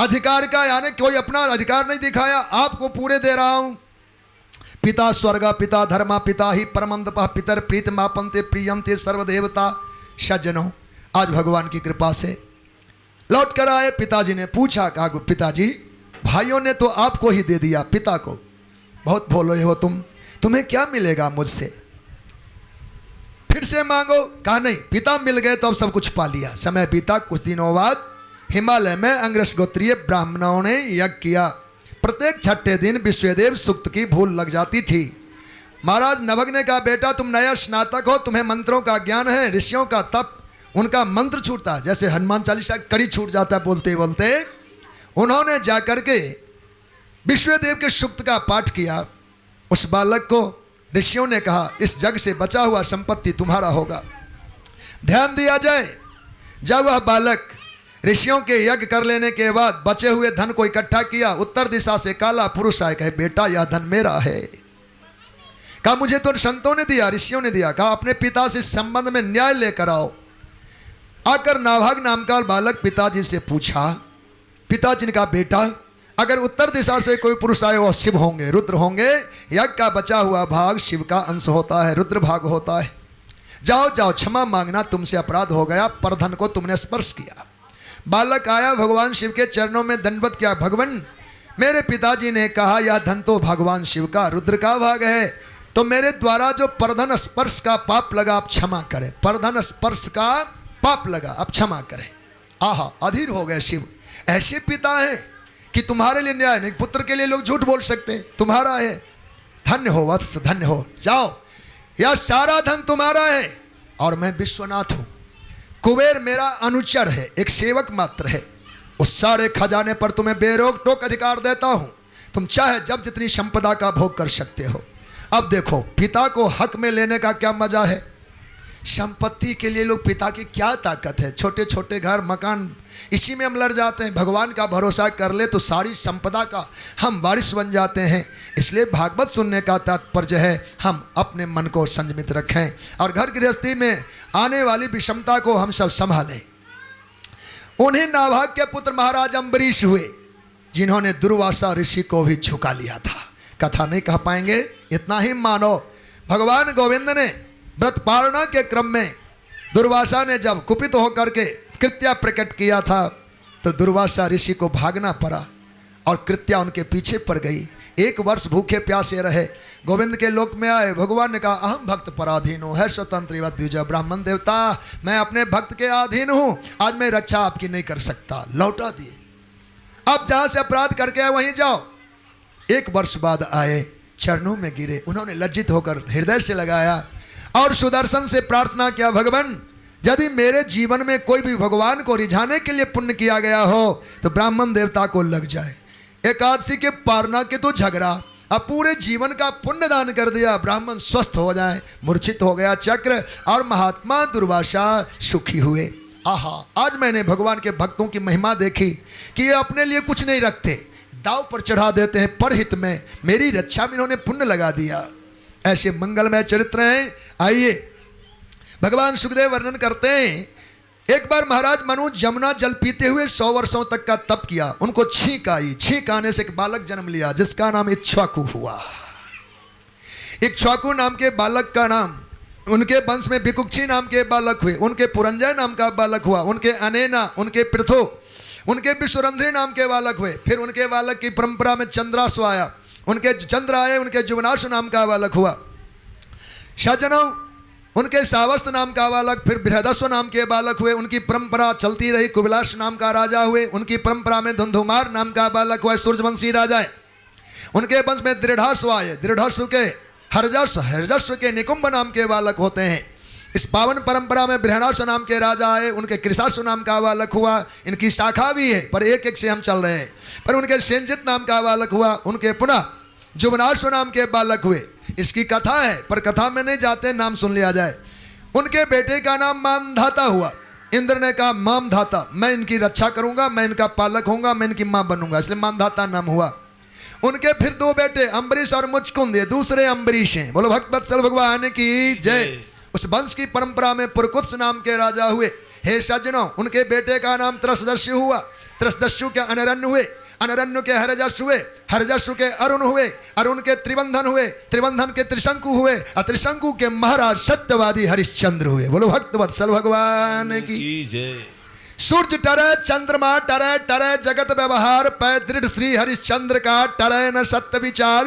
अधिकार का, यानी कोई अपना अधिकार नहीं दिखाया, आपको पूरे दे रहा हूं। पिता स्वर्ग पिता धर्मा पिता ही परमंदपः पितर प्रीतमापन्ते प्रियंते सर्वदेवता सज्जनों। आज भगवान की कृपा से लौट कर आए। पिताजी ने पूछा, कहा पिताजी भाइयों ने तो आपको ही दे दिया, पिता को, बहुत भोले हो तुम्हें क्या मिलेगा मुझसे, फिर से मांगो। कहा नहीं, पिता मिल गए तो अब सब कुछ पा लिया। समय बीता, कुछ दिनों बाद हिमालय में अंग्रस गोत्रीय ब्राह्मणों ने यज्ञ किया। प्रत्येक छठे दिन विश्वदेव सूक्त की भूल लग जाती थी। महाराज नभग ने कहा, बेटा तुम नया स्नातक हो, तुम्हें मंत्रों का ज्ञान है, ऋषियों का तप, उनका मंत्र छूटता है जैसे हनुमान चालीसा कड़ी छूट जाता है बोलते बोलते। उन्होंने जाकर के विश्वदेव के सूक्त का पाठ किया। उस बालक को ऋषियों ने कहा, इस जग से बचा हुआ संपत्ति तुम्हारा होगा, ध्यान दिया जाए। जब वह बालक ऋषियों के यज्ञ कर लेने के बाद बचे हुए धन को इकट्ठा किया, उत्तर दिशा से काला पुरुष आए, कहे बेटा यह धन मेरा है। कहा मुझे तो संतों ने दिया, ऋषियों ने दिया। कहा अपने पिता से संबंध में न्याय लेकर आओ। आकर नाभाग नाम का बालक पिताजी से पूछा। पिताजी ने कहा, बेटा अगर उत्तर दिशा से कोई पुरुष आए वो शिव होंगे, रुद्र होंगे, यज्ञ का बचा हुआ भाग शिव का अंश होता है, रुद्र भाग होता है। जाओ जाओ क्षमा मांगना, तुमसे अपराध हो गया, परधन को तुमने स्पर्श किया। बालक आया, भगवान शिव के चरणों में दंडवत किया। भगवान मेरे पिताजी ने कहा यह धन तो भगवान शिव का, रुद्र का भाग है, तो मेरे द्वारा जो परधन स्पर्श का पाप लगा आप क्षमा करें, परधन स्पर्श का पाप लगा आप क्षमा करें। आहा, अधीर हो गए शिव। ऐसे पिता हैं कि तुम्हारे लिए न्याय नहीं, पुत्र के लिए लोग झूठ बोल सकते, तुम्हारा है, धन्य हो वत्स, धन्य हो, जाओ यह सारा धन तुम्हारा है और मैं विश्वनाथ हूं। कुबेर मेरा अनुचर है, एक सेवक मात्र है, उस सारे खजाने पर तुम्हें बेरोक टोक अधिकार देता हूं, तुम चाहे जब जितनी संपदा का भोग कर सकते हो। अब देखो पिता को हक में लेने का क्या मजा है। संपत्ति के लिए लोग पिता की क्या ताकत है, छोटे छोटे घर मकान इसी में हम लड़ जाते हैं। भगवान का भरोसा कर ले तो सारी संपदा का हम वारिस बन जाते हैं। इसलिए भागवत सुनने का तात्पर्य है हम अपने मन को संयमित रखें और घर गृहस्थी में आने वाली विषमता को हम सब संभालें। उन्हीं नाभाग के पुत्र महाराज अम्बरीश हुए जिन्होंने दुर्वासा ऋषि को भी झुका लिया था। कथा नहीं कह पाएंगे, इतना ही मानो। भगवान गोविंद ने व्रत पालना के क्रम में दुर्वासा ने जब कुपित होकर के कृत्या प्रकट किया था तो दुर्वासा ऋषि को भागना पड़ा और कृत्या उनके पीछे पड़ गई। 1 वर्ष भूखे प्यासे रहे, गोविंद के लोक में आए। भगवान ने कहा अहम भक्त पराधीन हूँ, है स्वतंत्र द्विज ब्राह्मण देवता, मैं अपने भक्त के अधीन हूँ, आज मैं रक्षा आपकी नहीं कर सकता, लौटा दिए। अब जहाँ से अपराध करके आए वहीं जाओ। 1 वर्ष बाद आए, चरणों में गिरे, उन्होंने लज्जित होकर हृदय से लगाया और सुदर्शन से प्रार्थना किया, भगवान यदि मेरे जीवन में कोई भी भगवान को रिझाने के लिए पुण्य किया गया हो तो ब्राह्मण देवता को लग जाए। एकादशी के पारना के तो झगड़ा, अब पूरे जीवन का पुण्य दान कर दिया, ब्राह्मण स्वस्थ हो जाए। मूर्छित हो गया चक्र और महात्मा दुर्वासा सुखी हुए। आहा, आज मैंने भगवान के भक्तों की महिमा देखी कि ये अपने लिए कुछ नहीं रखते, दाव पर चढ़ा देते हैं परहित में, मेरी रक्षा में इन्होंने पुण्य लगा दिया। ऐसे मंगलमय चरित्र हैं। आइए भगवान सुखदेव वर्णन करते हैं। एक बार महाराज मनु जमुना जल पीते हुए 100 वर्षों तक का तप किया, उनको छींक आई, छींक आने से एक बालक जन्म लिया जिसका नाम इक्ष्वाकु हुआ। इक्ष्वाकु नाम के बालक का नाम, उनके वंश में विकुक्षी नाम के बालक हुए, उनके पुरंजय नाम का बालक हुआ, उनके अनेना, उनके पृथु, उनके विश्वरंध्री नाम के बालक हुए। फिर उनके बालक की परंपरा में चंद्रासु आया, उनके चंद्र आए, उनके जुवनासु नाम का बालक हुआ। सज्जनों, उनके सावस्त नाम का बालक, फिर बृहदस्व नाम के बालक हुए, उनकी परंपरा चलती रही। कुबिलाश नाम का राजा हुए, उनकी परंपरा में धुंधुमार नाम का बालक हुआ, सूर्यवंशी राजा है। उनके वंश में दृढ़ास्व आए, दृढ़स्व के हरजस्व, हरजस्व के निकुंभ नाम के बालक होते हैं। इस पावन परंपरा में बृहणासु नाम के राजा आए, उनके कृषासु नाम का बालक हुआ। इनकी शाखा भी है पर एक एक से हम चल रहे हैं। पर उनके सेंजित नाम का बालक हुआ, उनके पुनः जुवनाश्व नाम के बालक हुए। इसकी कथा है पर कथा में नहीं जाते, नाम सुन लिया जाए। उनके बेटे का नाम मामधाता हुआ। इंद्र ने कहा मामधाता, मैं इनकी रक्षा करूंगा, मैं इनका पालक होऊंगा, मैं इनकी मां बनूंगा, इसलिए मामधाता नाम हुआ। उनके फिर 2 बेटे अम्बरीश और मुचकुंद, ये दूसरे अम्बरीश हैं। बोलो भक्त वत्सल भगवान की जय। उस वंश की परंपरा में पुरकुत्स नाम के राजा हुए। हे सज्जनों, उनके बेटे का नाम त्रसदस्यु हुआ, त्रसदस्यु के अनरण्य हुए, अनरण्य के हरजस हुए, हरजस्सु के अरुण हुए, अरुण के त्रिबंधन हुए, त्रिबंधन के त्रिशंकु हुए, और त्रिशंकु के महाराज सत्यवादी हरिश्चंद्र हुए। बोलो भक्त वत्सल भगवान की जय। सूर्य टरे, चंद्रमा टरे, टरे जगत व्यवहार, पै दृढ़ श्री हरिश्चंद्र का, टरे न सत्य विचार।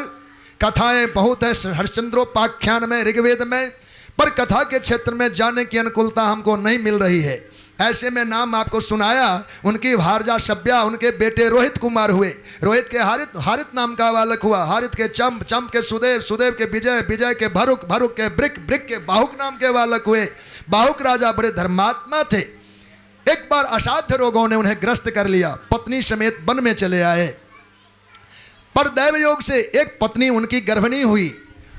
कथाएं बहुत है हरिश्चंद्रोपाख्यान में, ऋग्वेद में, पर कथा के क्षेत्र में जाने की अनुकूलता हमको नहीं मिल रही है। ऐसे में नाम आपको सुनाया, उनकी भारजा सभ्या, उनके बेटे रोहित कुमार हुए, रोहित के हारित, हारित नाम का बालक हुआ, हारित के चंप, चंप के सुदेव, सुदेव के विजय, विजय के भरुक, भरुक के ब्रिक, ब्रिक के बाहुक नाम के बालक हुए। बाहुक राजा बड़े धर्मात्मा थे। एक बार असाध्य रोगों ने उन्हें ग्रस्त कर लिया, पत्नी समेत वन में चले आए, पर दैव योग से एक पत्नी उनकी गर्भिणी हुई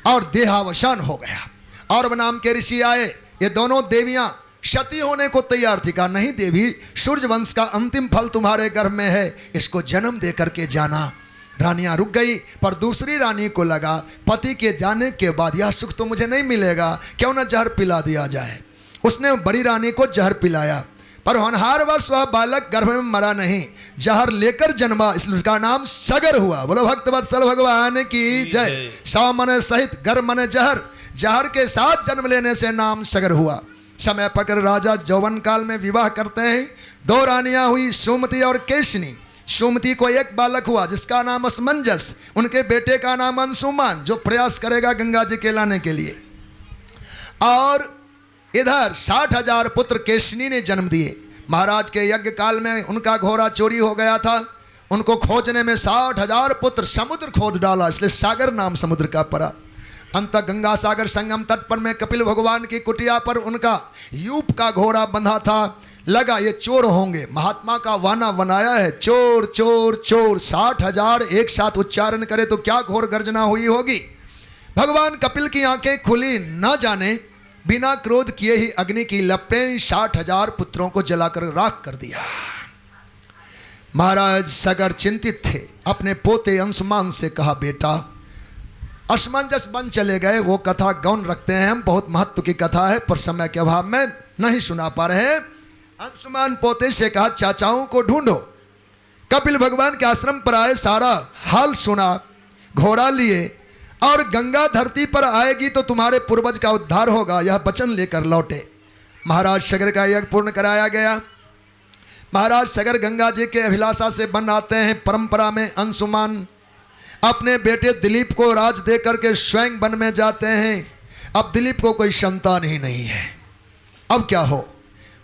और देहावसान हो गया। और नाम के ऋषि आए, ये दोनों देवियां सती होने को तैयार थी। कहा नहीं देवी, सूर्य वंश का अंतिम फल तुम्हारे गर्भ में है, इसको जन्म दे करके जाना। रानियां रुक गई, पर दूसरी रानी को लगा पति के जाने के बाद यह सुख तो मुझे नहीं मिलेगा, क्यों न जहर पिला दिया जाए। उसने बड़ी रानी को जहर पिलाया, पर होनहारवश वह बालक गर्भ में मरा नहीं, जहर लेकर जन्मा, इसलिए उसका नाम सगर हुआ। बोलो भक्त वत्सल भगवान की जय। सौ मन सहित गर मन जहर, जहर के साथ जन्म लेने से नाम सगर हुआ। समय पकड़ राजा यौवन काल में विवाह करते हैं। दो रानियां हुई, सुमति और केशनी। सुमति को एक बालक हुआ जिसका नाम असमंजस, उनके बेटे का नाम अंशुमान, जो प्रयास करेगा गंगा जी के लाने के लिए। और इधर 60,000 पुत्र केशनी ने जन्म दिए। महाराज के यज्ञ काल में उनका घोड़ा चोरी हो गया था, उनको खोजने में 60,000 पुत्र समुद्र खोद डाला, इसलिए सागर नाम समुद्र का पड़ा। अंत गंगा सागर संगम तट पर में कपिल भगवान की कुटिया पर उनका यूप का घोड़ा बंधा था। लगा ये चोर होंगे, महात्मा का वाना बनाया है, चोर चोर चोर। 60,000 एक साथ उच्चारण करे तो क्या घोर गर्जना हुई होगी। भगवान कपिल की आंखें खुली, न जाने बिना क्रोध किए ही अग्नि की लपटें 60,000 पुत्रों को जलाकर राख कर दिया। महाराज सगर चिंतित थे, अपने पोते अंशुमान से कहा बेटा, असमंजस बन चले गए। वो कथा गौण रखते हैं हम, बहुत महत्व की कथा है, पर समय के अभाव में नहीं सुना पा रहे। अंशुमान पोते से कहा चाचाओं को ढूंढो। कपिल भगवान के आश्रम पर आए, सारा हाल सुना, घोड़ा लिए, और गंगा धरती पर आएगी तो तुम्हारे पूर्वज का उद्धार होगा, यह वचन लेकर लौटे। महाराज सगर का यज्ञ पूर्ण कराया गया। महाराज सगर गंगा जी के अभिलाषा से बन आते हैं। परंपरा में अंशुमान अपने बेटे दिलीप को राज दे करके स्वयं वन में जाते हैं। अब दिलीप को कोई संतान ही नहीं है, अब क्या हो।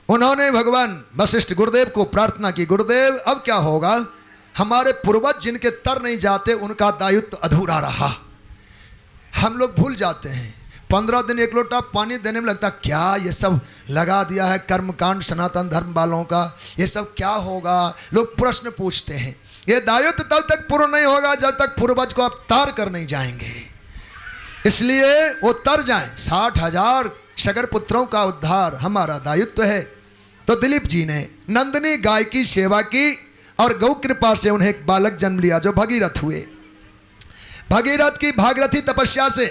उन्होंने भगवान वशिष्ठ गुरुदेव को प्रार्थना की, गुरुदेव अब क्या होगा, हमारे पूर्वज जिनके तर नहीं जाते उनका दायित्व अधूरा रहा, हम लोग भूल जाते हैं। 15 दिन एक लोटा पानी देने में लगता, क्या ये सब लगा दिया है कर्मकांड सनातन धर्म वालों का, ये सब क्या होगा। लोग प्रश्न पूछते हैं। ये दायित्व तब तक पूर्ण नहीं होगा जब तक पूर्वज को आप तार कर नहीं जाएंगे, इसलिए वो तर जाएं। 60,000 सगर पुत्रों का उद्धार हमारा दायित्व है। तो दिलीप जी ने नंदिनी गाय की सेवा की और गौ कृपा से उन्हें एक बालक जन्म लिया जो भगीरथ हुए। भगीरथ की भागीरथी तपस्या से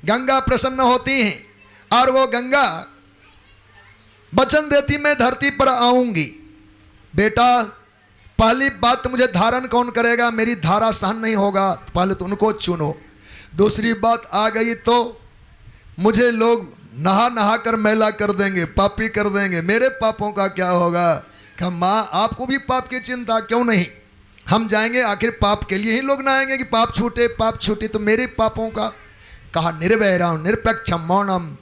गंगा प्रसन्न होती हैं और वो गंगा वचन देती मैं धरती पर आऊंगी। बेटा पहली बात, मुझे धारण कौन करेगा, मेरी धारा सहन नहीं होगा, पहले तो उनको चुनो। दूसरी बात, आ गई तो मुझे लोग नहा नहा कर मैला कर देंगे, पापी कर देंगे, मेरे पापों का क्या होगा। कहा माँ आपको भी पाप की चिंता, क्यों नहीं, हम जाएंगे, आखिर पाप के लिए ही लोग नहाएंगे कि पाप छूटे, पाप छूटे तो मेरे पापों का। कहा निर्वैरम निरपेक्षम मौनम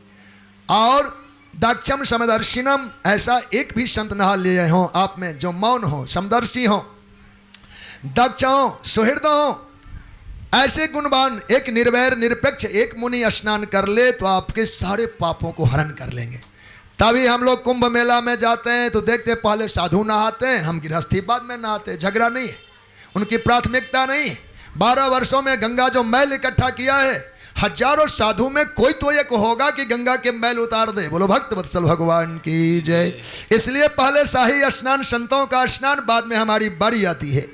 और दाक्षम समदर्शिनम, ऐसा एक भी संत नहा लिए हों आप में जो मौन हो, समदर्शी हो, दक्ष हो, सुहृद हो, ऐसे गुणवान एक निर्वैर निरपेक्ष एक मुनि स्नान कर ले तो आपके सारे पापों को हरण कर लेंगे। तभी हम लोग कुंभ मेला में जाते हैं तो देखते पहले साधु नहाते हैं, हम गृहस्थी बाद में नहाते। झगड़ा नहीं है, उनकी प्राथमिकता नहीं है। 12 वर्षों में गंगा जो मैल इकट्ठा किया है, हजारों साधु में कोई तो एक होगा कि गंगा के मैल उतार दे। बोलो भक्त वत्सल भगवान की जय। इसलिए पहले शाही स्नान संतों का स्नान, बाद में हमारी बारी आती है,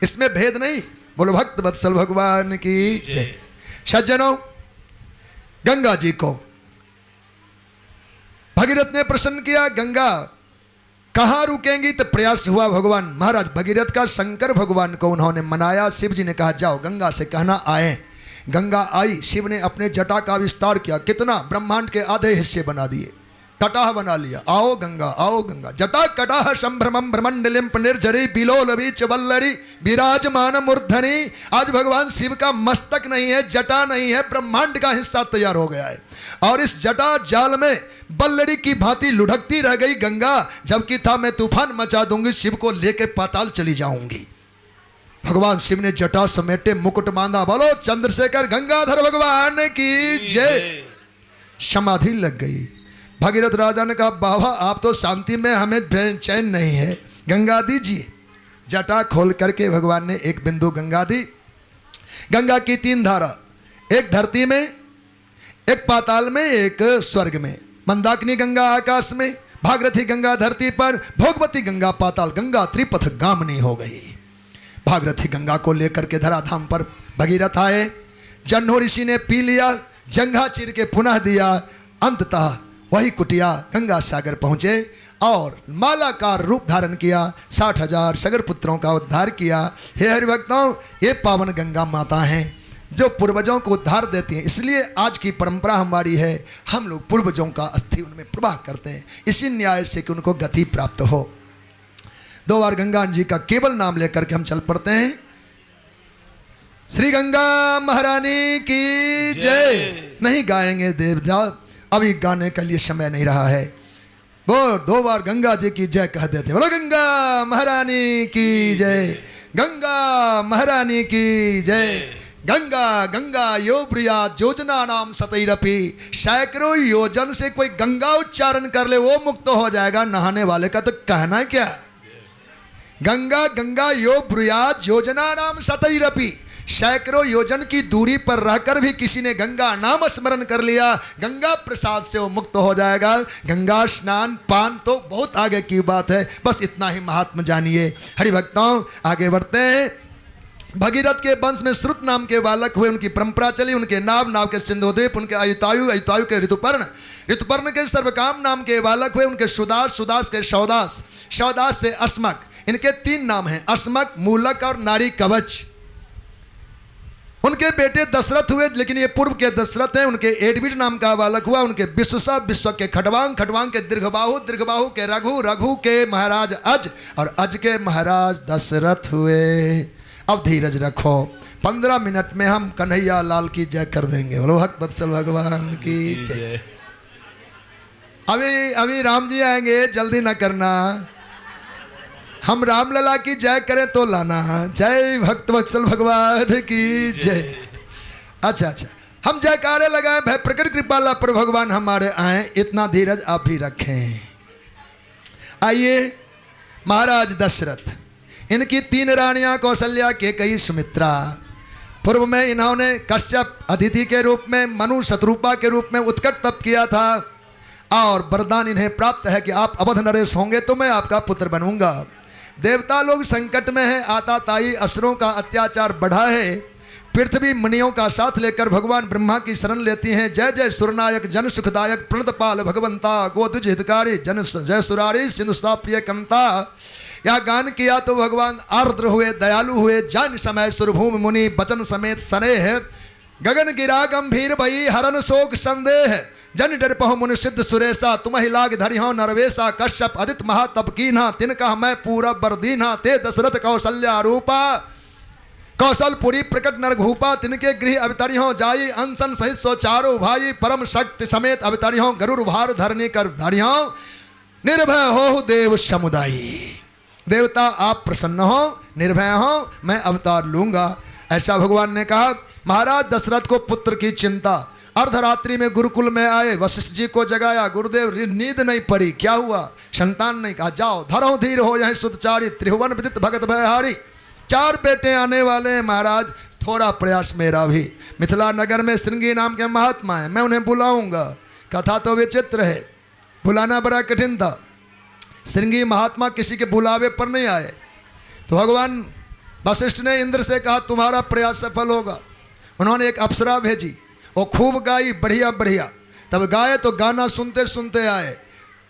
इसमें भेद नहीं। बोलो भक्त वत्सल भगवान की जय। सज्जनों, गंगा जी को भगीरथ ने प्रसन्न किया। गंगा कहाँ रुकेंगी? तो प्रयास हुआ भगवान महाराज भगीरथ का। शंकर भगवान को उन्होंने मनाया। शिव जी ने कहा जाओ गंगा से कहना आए। गंगा आई। शिव ने अपने जटा का विस्तार किया। कितना? ब्रह्मांड के आधे हिस्से बना दिए, कटाह बना लिया। आओ गंगा, आओ गंगा। जटा कटाह संभ्रमम ब्रह्मंडलिम निर्जरी बिलोलवी चवल्लरी विराजमान मूर्धनी। आज भगवान शिव का मस्तक नहीं है, जटा नहीं है, ब्रह्मांड का हिस्सा तैयार हो गया है। और इस जटा जाल में बल्लरी की भांति लुढ़कती रह गई गंगा। जबकि था मैं तूफान मचा दूंगी, शिव को लेके पाताल चली जाऊंगी। भगवान शिव ने जटा समेटे, मुकुट बांधा। बोलो चंद्रशेखर गंगाधर भगवान की जय। समाधि लग गई। भगीरथ राजा ने कहा बाबा आप तो शांति में, हमें चैन नहीं है, गंगा दीजिए। जटा खोल करके भगवान ने एक बिंदु गंगा दी। गंगा की 3 धारा, एक धरती में, एक पाताल में, एक स्वर्ग में। मंदाकिनी गंगा आकाश में, भागीरथी गंगा धरती पर, भोगवती गंगा पाताल। गंगा त्रिपथ गामिनी हो गई। भागीरथी गंगा को लेकर के धराधाम पर भगीरथ आए। जन्हो ऋषि ने पी लिया, जंघा चीर के पुनः दिया। अंततः वही कुटिया गंगा सागर पहुँचे और मालाकार रूप धारण किया। 60,000 सगर पुत्रों का उद्धार किया। हे हरिभक्तों, ये पावन गंगा माता हैं जो पूर्वजों को उद्धार देती हैं। इसलिए आज की परंपरा हमारी है, हम लोग पूर्वजों का अस्थि उनमें प्रवाह करते हैं, इसी न्याय से कि उनको गति प्राप्त हो। 2 बार गंगा जी का केवल नाम लेकर के हम चल पड़ते हैं। श्री गंगा महारानी की जय। नहीं गाएंगे देवता, अभी गाने के लिए समय नहीं रहा है। वो 2 बार गंगा जी की जय कह देते। बोलो गंगा महारानी की जय, गंगा महारानी की जय। गंगा गंगा यो प्रिया योजना नाम सतैरपी। सैकड़ों योजन से कोई गंगा उच्चारण कर ले वो मुक्त हो जाएगा। नहाने वाले का तो कहना है क्या। गंगा गंगा यो ब्रुयाद योजना नाम सतैरपि। सैकड़ों योजन की दूरी पर रहकर भी किसी ने गंगा नाम स्मरण कर लिया, गंगा प्रसाद से वो मुक्त हो जाएगा। गंगा स्नान पान तो बहुत आगे की बात है, बस इतना ही महात्मा जानिए। हरिभक्तों आगे बढ़ते हैं। भगीरथ के वंश में श्रुत नाम के बालक हुए, उनकी परंपरा चली। उनके नाव के सिंधुद्वीप, उनके अयुतायु के ऋतुपर्ण के सर्वकाम नाम के बालक हुए। उनके सुदास के शौदास से अस्मक। इनके 3 नाम हैं, अस्मक, मूलक और नारी कवच। उनके बेटे दशरथ हुए, लेकिन ये पूर्व के दशरथ हैं। उनके एडविड नाम का बालक हुआ। उनके विश्वसा, विश्व के खडवांग के दीर्घबाहु के रघु के महाराज अज, और अज के महाराज दशरथ हुए। अब धीरज रखो, 15 मिनट में हम कन्हैया लाल की जय कर देंगे। बोलो भक्त वत्सल भगवान की जय। अभी राम जी आएंगे, जल्दी ना करना। हम राम लला की जय करें तो लाना। जय भक्त वत्सल भगवान की जय। अच्छा, हम जयकारे लगाए, भय प्रकट कृपाला पर भगवान हमारे आए। इतना धीरज आप भी रखें। आइए, महाराज दशरथ, इनकी 3 रानियां कौशल्या, केकई, सुमित्रा। पूर्व में इन्होंने कश्यप अदिति के रूप में, मनु शत्रुपा के रूप में उत्कट तप किया था और वरदान इन्हें प्राप्त है कि आप अवध नरेश होंगे तो मैं आपका पुत्र बनूंगा। देवता लोग संकट में है, आताताई असुरों का अत्याचार बढ़ा है। पृथ्वी मुनियों का साथ लेकर भगवान ब्रह्मा की शरण लेती हैं। जय जय सुरनायक जन सुखदायक प्रणतपाल भगवंता, गोदुज हितकारी जन जय सुरारी सिंधुस्ता प्रिय कंता। यह गान किया तो भगवान आर्द्र हुए, दयालु हुए। जान समय सुरभूमि मुनि बचन समेत सनेह। गगन गिरा गंभीर भई हरन शोक संदेह। जन डर पहो मुनि सिद्ध सुरेशा, तुम ही लाग धरिहो नरवेशा। कश्यप अदित महातप कीन्हा, तिनका मैं पूरा बरदीन्हा। ते दशरथ कौशल्या रूपा, कौशलपुरी प्रकट नरघूपा। तिनके गृह अवतरिहो जाई, अंसन सहित सो चारो भाई। परम शक्ति समेत अवतरिहो, गरुड़ भार धरनी कर धरिहो। निर्भय हो देव समुदायी। देवता आप प्रसन्न हो, निर्भय हो, मैं अवतार लूंगा, ऐसा भगवान ने कहा। महाराज दशरथ को पुत्र की चिंता। अर्धरात्रि में गुरुकुल में आए, वशिष्ठ जी को जगाया। गुरुदेव नींद नहीं पड़ी, क्या हुआ? संतान नहीं। कहा जाओ धरो धीर हो यही सुतचारी, त्रिभुवन विदित भगत भयहारी। 4 बेटे आने वाले हैं महाराज, थोड़ा प्रयास मेरा भी। मिथिला नगर में श्रृंगी नाम के महात्मा है, मैं उन्हें बुलाऊंगा। कथा तो विचित्र है, बुलाना बड़ा कठिन था। श्रृंगी महात्मा किसी के बुलावे पर नहीं आए, तो भगवान वशिष्ठ ने इंद्र से कहा तुम्हारा प्रयास सफल होगा। उन्होंने एक अप्सरा भेजी, वो खूब गाई, बढ़िया बढ़िया। तब गाए तो गाना सुनते सुनते आए।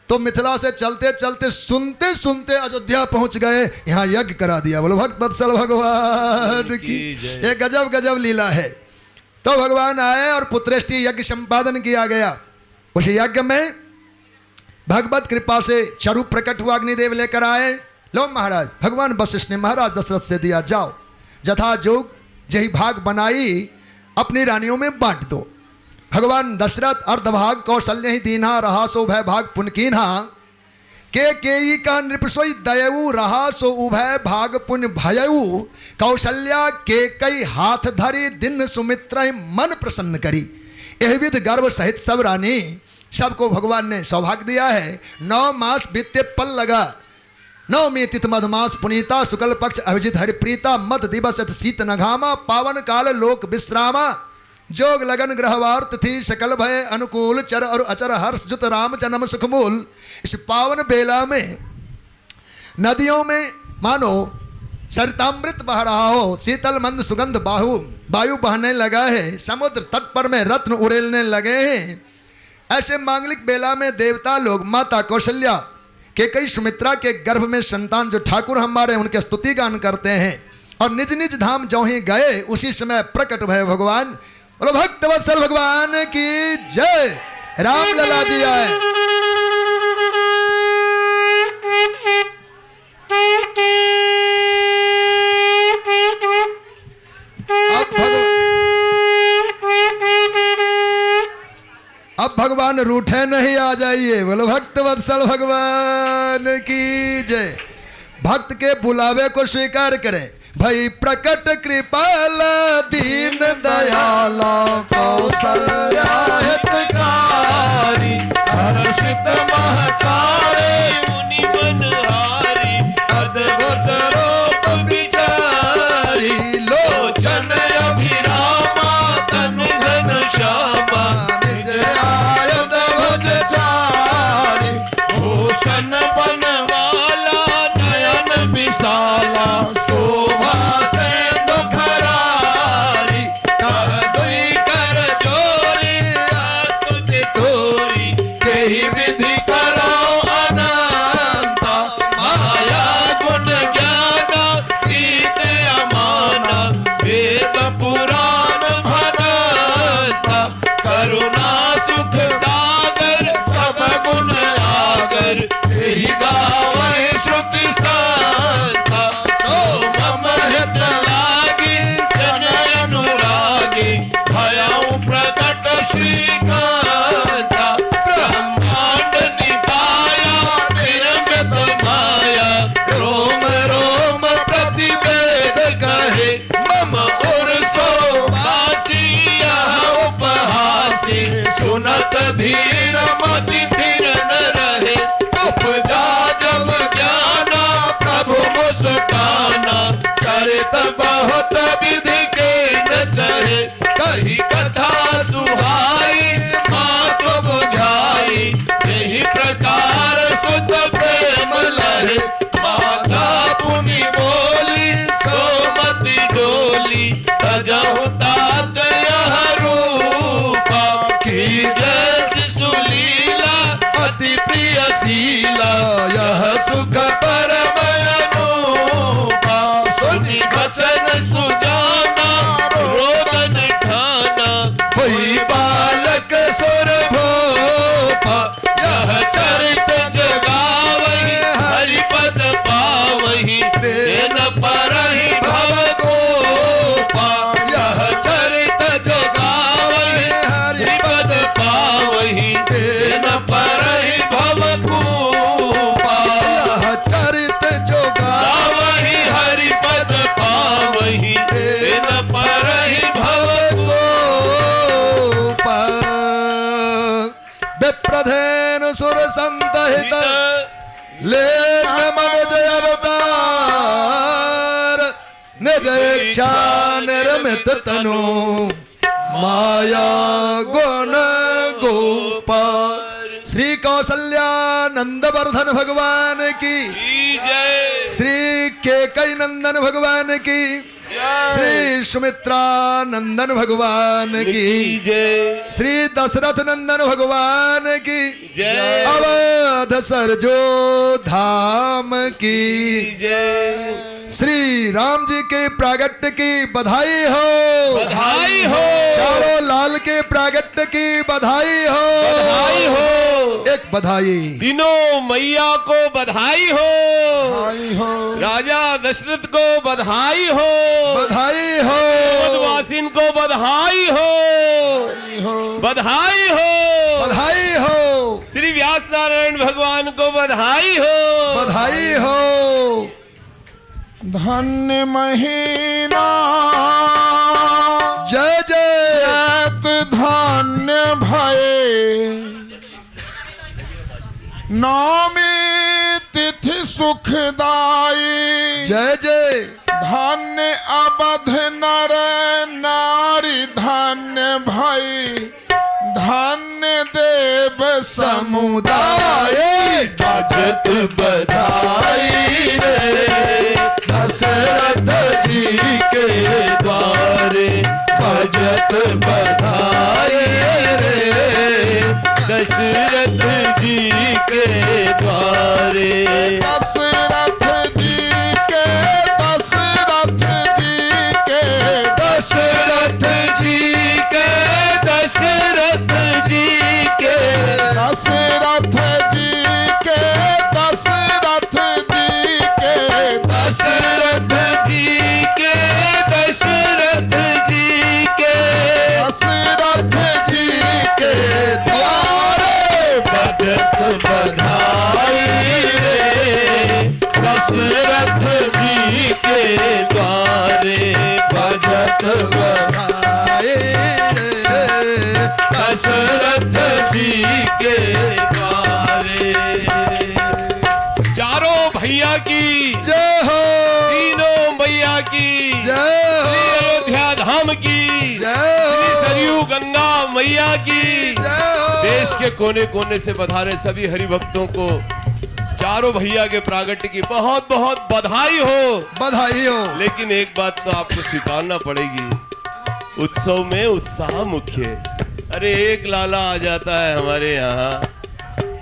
तो मिथिला से चलते चलते सुनते सुनते अयोध्या पहुंच गए, यहाँ यज्ञ करा दिया। बोलो भक्त वत्सल भगवान की। ये गजब गजब लीला है। तो भगवान आए और पुत्रेष्टि यज्ञ संपादन किया गया। उस यज्ञ में भगवत कृपा से चरु प्रकट हुआ, अग्निदेव लेकर आए। लो महाराज, भगवान वशिष्ठ ने महाराज दशरथ से दिया, जाओ जथा जोग जही भाग बनाई अपनी रानियों में बांट दो। भगवान दशरथ अर्धभाग कौशल्य ही दीन्हा रहा सो उभय भाग पुनकीन्हा के का नृपसोई दयऊ रहा सो उभय भाग पुन भयऊ कौशल्या के कई हाथ धरी दिन सुमित्र मन प्रसन्न करी। यह विध गर्भ सहित सब रानी, सबको भगवान ने सौभाग्य दिया है। 9 मास बीते पल लगा, 9वीं तिथि मधमास पुनीता शुक्ल पक्ष अभिजित हरिप्रीता मत दिवस शीत नघामा पावन काल लोक विश्रामा जोग लगन ग्रहवार तिथि सकल भय अनुकूल चर और अचर हर्ष जुत राम जन्म सुखमूल। इस पावन बेला में नदियों में मानो सरितामृत बह रहा हो, शीतल मंद सुगंध वायु बहने लगा है, समुद्र तट पर में रत्न उड़ेलने लगे हैं। ऐसे मांगलिक बेला में देवता लोग माता कौशल्या के कई सुमित्रा के गर्भ में संतान जो ठाकुर हमारे उनके स्तुति गान करते हैं और निज निज धाम जो ही गए उसी समय प्रकट भय भगवान। बोलो भक्त वत्सल भगवान की जय। राम लला जी आए। अब भगवान रूठे नहीं, आ जाइए। बोलो भक्त वत्सल भगवान की जय। भक्त के बुलावे को स्वीकार करें। भई प्रकट कृपाल दीन दयाला कौशल्या हितकारी हर्षित महतारे मुनि बनहारी अद्भुत रूप विचारी लोचन अभिरामा तनु घन श्यामा निज आयत भज चारी भूषण बनवाला नयन विशाला शोभा से दुखरारी कह दुई कर जोरी स्तुति तोरी केहि विधि करो अनंता माया गुण ज्ञान गीत अमाना वेद पुराण भरता करुणा सुख सागर सब गुण आगर यही गावै श्रुति संता सो मम हित लागी जन अनुरागी भयउ प्रकट श्रीकांता ब्रह्मांड निकाया निरमित माया रोम रोम प्रतिवेद कहे मम उर सो वासिया उपहासी सुनत धीर मति धीर न रहे उपजा जब ज्ञाना प्रभु मुस्काना चरित बहुत विधि के न चहे कही कथा सुहाई मात बुझाई यही प्रकार सुत प्रेम लहे माता पुनि बोली सोमति डोली तजहु तात यह रूपा की जैसी सुलीला अति प्रिय शीला यह सुख परम अनूपा सुनि वचन सुजाना रोदन ठाना हुई बालक सुर भोपा यह चरित जगावहि हरिपद पावहि तेन परहि भव कोपा यह चरित जगावहि हरिपद पावहि तेन परहि भव कोपा यह चरित जो गावहि हरिपद पावहि तेन परहि भव गोपा विप्रधेन सुर संतहित ले मन जय अवतार निज इच्छा निर्मित तनु माया गुण गोपाल। श्री कौशल्या नंदवर्धन भगवान की, जय श्री केकई नंदन भगवान की, श्री सुमित्रा नंदन भगवान की जय, श्री दशरथ नंदन भगवान की जय, अवध सरजो धाम की जय। श्री राम जी के प्रागट्य की बधाई हो, बधाई हो, चारों लाल के प्रागट्य की बधाई हो, बधाई हो। एक बधाई तीनों मैया को बधाई हो, राजा दशरथ को बधाई हो, बधाई हो, वासिन को बधाई हो, बधाई हो, बधाई हो, श्री व्यास नारायण भगवान को बधाई हो, बधाई हो। धन्य महीना जय जय चैत धन्य भये, नौमी तिथि सुखदाई, जय जय धन्य अवध नर नारी धन्य भई, धन्य देव समुदाय बजत बधाई रे दशरथ जी के द्वारे, बजत बधाई रे दशरथ जी के द्वारे, दशरथ जी के, दशरथ जी के, दशरथ जी के, दशरथ जी के, दशरथ जी के, दशरथ जी के, दशरथ जी के, दशरथ जी के, दशरथ जी के द्वारे बजत बधाई रे दशरथ जी के द्वारे, बजत बधाई रे दशरथ जी के द्वारे। चारों भैया की, जय हो, तीनों मैया की, जय श्री हो, अयोध्या धाम की, जय श्री हो, सरयू गंगा मैया की, जय हो। देश के कोने कोने से पधारे सभी हरि भक्तों को चारों भैया के प्रागट्य की बहुत बहुत बधाई हो। बधाई हो। लेकिन एक बात तो आपको स्वीकारना पड़ेगी, उत्सव में उत्साह मुख्य। अरे एक लाला आ जाता है हमारे यहाँ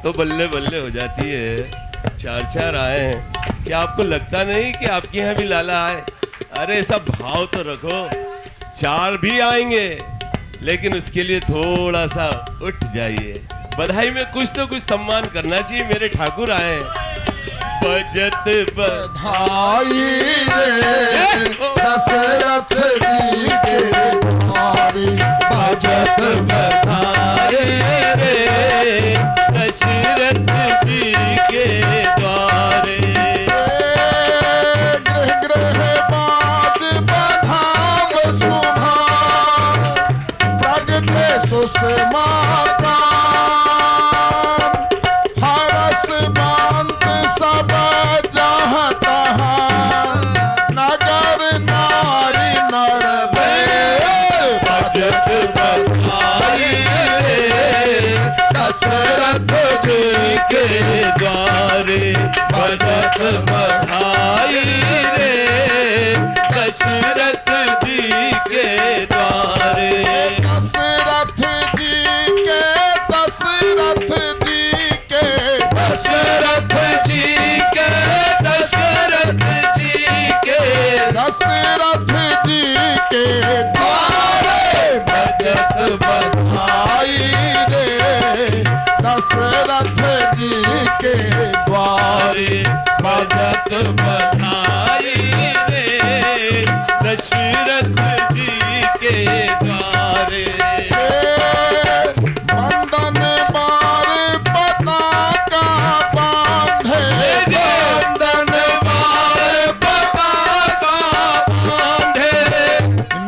तो बल्ले बल्ले हो जाती है। चार चार आए हैं, क्या आपको लगता नहीं कि आपके यहाँ भी लाला आए? अरे सब भाव तो रखो, चार भी आएंगे लेकिन उसके लिए थोड़ा सा उठ जाइए। बधाई में कुछ तो कुछ सम्मान करना चाहिए। मेरे ठाकुर आए, बजत बधाई रे दशरथ जी के द्वारे, बजत बधाई रे दशरथ जी के द्वारे, गृह गृह बाज बधाम शुभा, प्रगटे सुषमाता, हरस बांत सब जहाँ तहाँ, नगर नारी नर बजत बधाई रे दशरथ जी के द्वारे, बजत बधाई रे दशरथ जी के द्वारे, दशरथ जी के, दशरथ जी के, दशरथ जी के, दशरथ जी के दशरथ जी के द्वारे, बजत बधाई रे दशरथ जी के द्वारे, बजत बधाई रे दशरथ जी के द्वारे। बंधन बार पताका बांधे, बंधन बार पताका बांधे,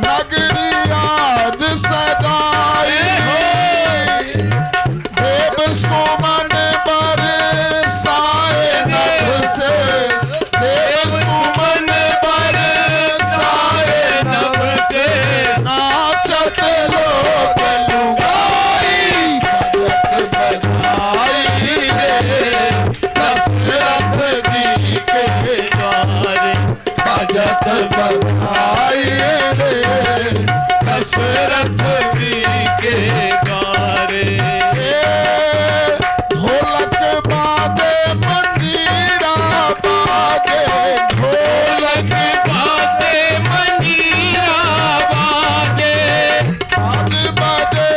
नगरी आज सजाई, देव सुमन बरसाए नभ से, देव सुमन बरसाए नभ से, नाचत लोग लुगाई, भजत बधाई रे दशरथ जी के द्वारे, भजत बधाई दशरथ जी के द्वारे। ढोलक बाजे मंजीरा बाजे, ढोलक बाजे मंजीरा बाजे, आज बाजे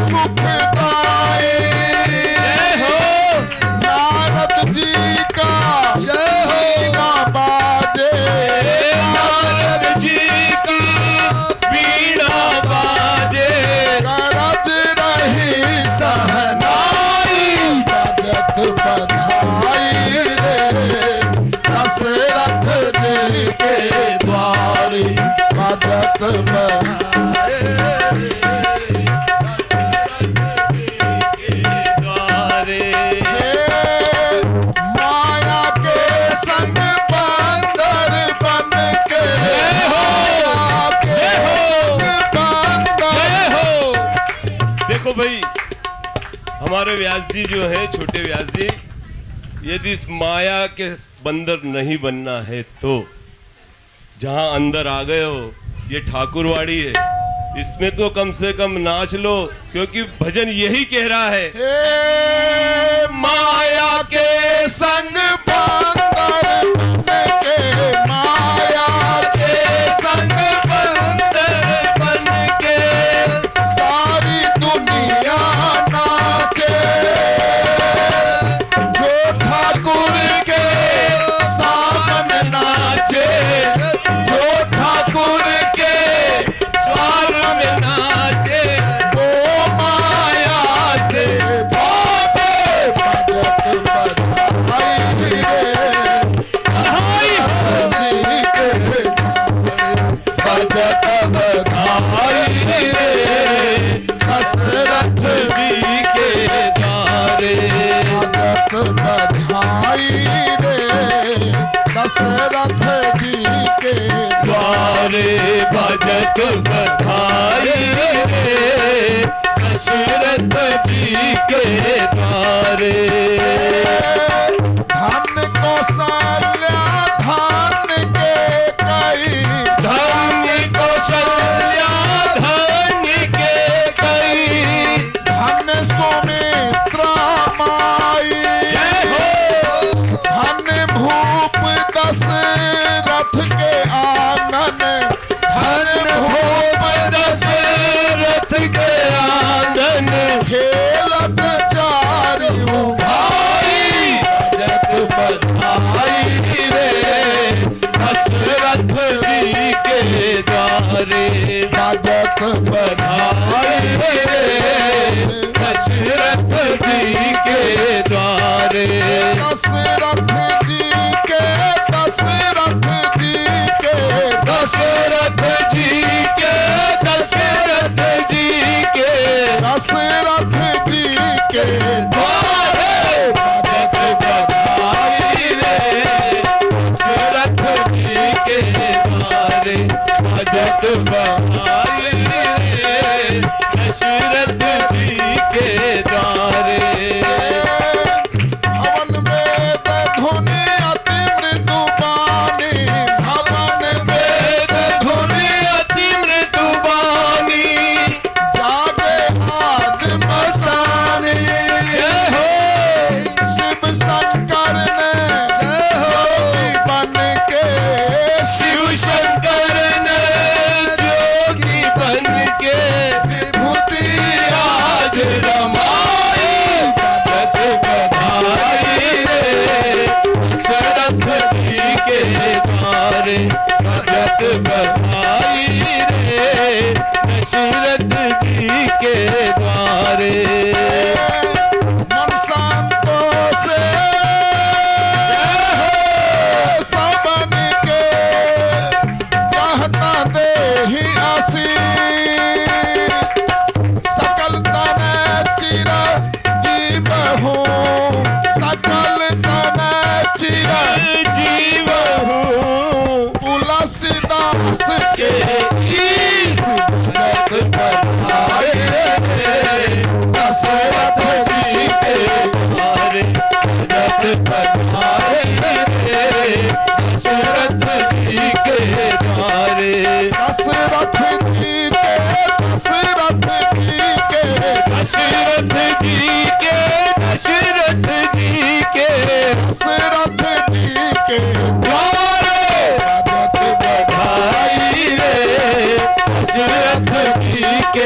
सुखदाई। जय हो नारद जी का जय हो वीणा बाजे, नारद जी की वीणा बाजे, गरज रही सहनाई, बजत बधाई रे दशरथ जी के द्वारे, बजत बधाई द्वारे। माया के संग बंदर बन के, माया के संग बंदर। जय हो। देखो भाई, हमारे व्यास जी जो है, छोटे व्यास जी, यदि इस माया के बंदर नहीं बनना है तो जहां अंदर आ गए हो, ये ठाकुरवाड़ी है, इसमें तो कम से कम नाच लो, क्योंकि भजन यही कह रहा है। हे माया के संग बंदर बन के, माया के संग बंदर बन के सारी दुनिया नाचे, जो ठाकुर के सामने नाचे, जो ठाकुर के सामने नाचे, वो माया से पहुंचे, बजत बधाई रे जी के बजत बधाई रे दशरथ जी के द्वारे। बजत बधाई रे दशरथ जी के द्वारे भजत बधाई रे दशरथ जी के द्वारे। धन कौशल्या धन के कई, धन्य कौशल्या धन्य के कई, धन सुमित्रा माई, जय हो धन भूप दशरथ के आंगन, धन भूप दशरथ के आंगन, खेलत चारियों भाई, भजत बधाई रे दशरथ जी के द्वारे। बजत बधाई रे दशरथ जी के द्वारे। दशरथ जी के, दशरथ जी के, दशरथ जी के, दशरथ जी के दशरथ जी के द्वारे। भजत बधाई रे दशरथ जी के द्वारे। भजत बधाई रे दशरथ जी के द्वारे। हवन वेद धुनि अति मृदु बानी, हवन वेद धुनि अति मृदु बानी, जागे आज मसानी। जय हो शिव शंकर ने जोगी बन के, शिव शंकर ने जोगी बन के विभूति आज रमाई। भजत बधाई रे दशरथ जी के द्वारे। भजत बधाई रे दशरथ जी के द्वारे। मन संतोषे सबन के, कहता देहि आसी, सकल तन चिर जीव हो, सकल तन चिर जीव हूँ तुलसीदास के ईश। भजत बधाई रे दशरथ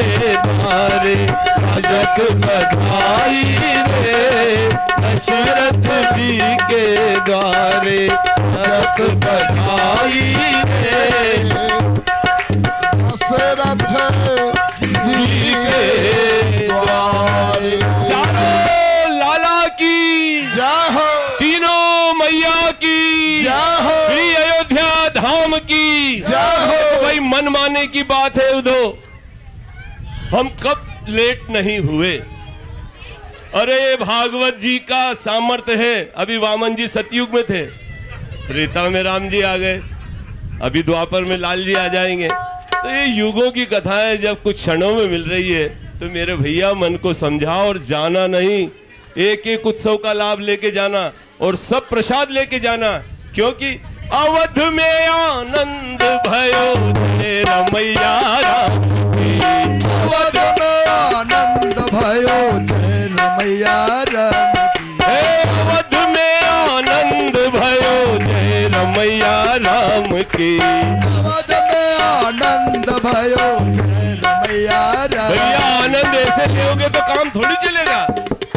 के द्वारे राजक बधाई रे, दशरथ जी के द्वारे राजक बधाई रे, दशरथ जी के द्वारे। चारों लाला की, जय हो, तीनों मैया की, जय हो, श्री अयोध्या धाम की जय हो। भाई। मन माने की बात है उधो, हम कब लेट नहीं हुए। अरे भागवत जी का सामर्थ्य है। अभी वामन जी सतयुग में थे, त्रेता में राम जी आ गए, अभी द्वापर में लाल जी आ जाएंगे। तो ये युगों की कथाएं जब कुछ क्षणों में मिल रही है तो मेरे भैया मन को समझाओ और जाना नहीं, एक एक उत्सव का लाभ लेके जाना और सब प्रसाद लेके जाना, क्योंकि अवध में आनंद भयो जय रमैया राम की। अवध में आनंद भयो जय रमैया राम की। हे अवध में आनंद भयो जय रमैया राम की। अवध में आनंद भयो जय रमैया राम। भैया आनंद ऐसे लोगे तो काम थोड़ी चलेगा।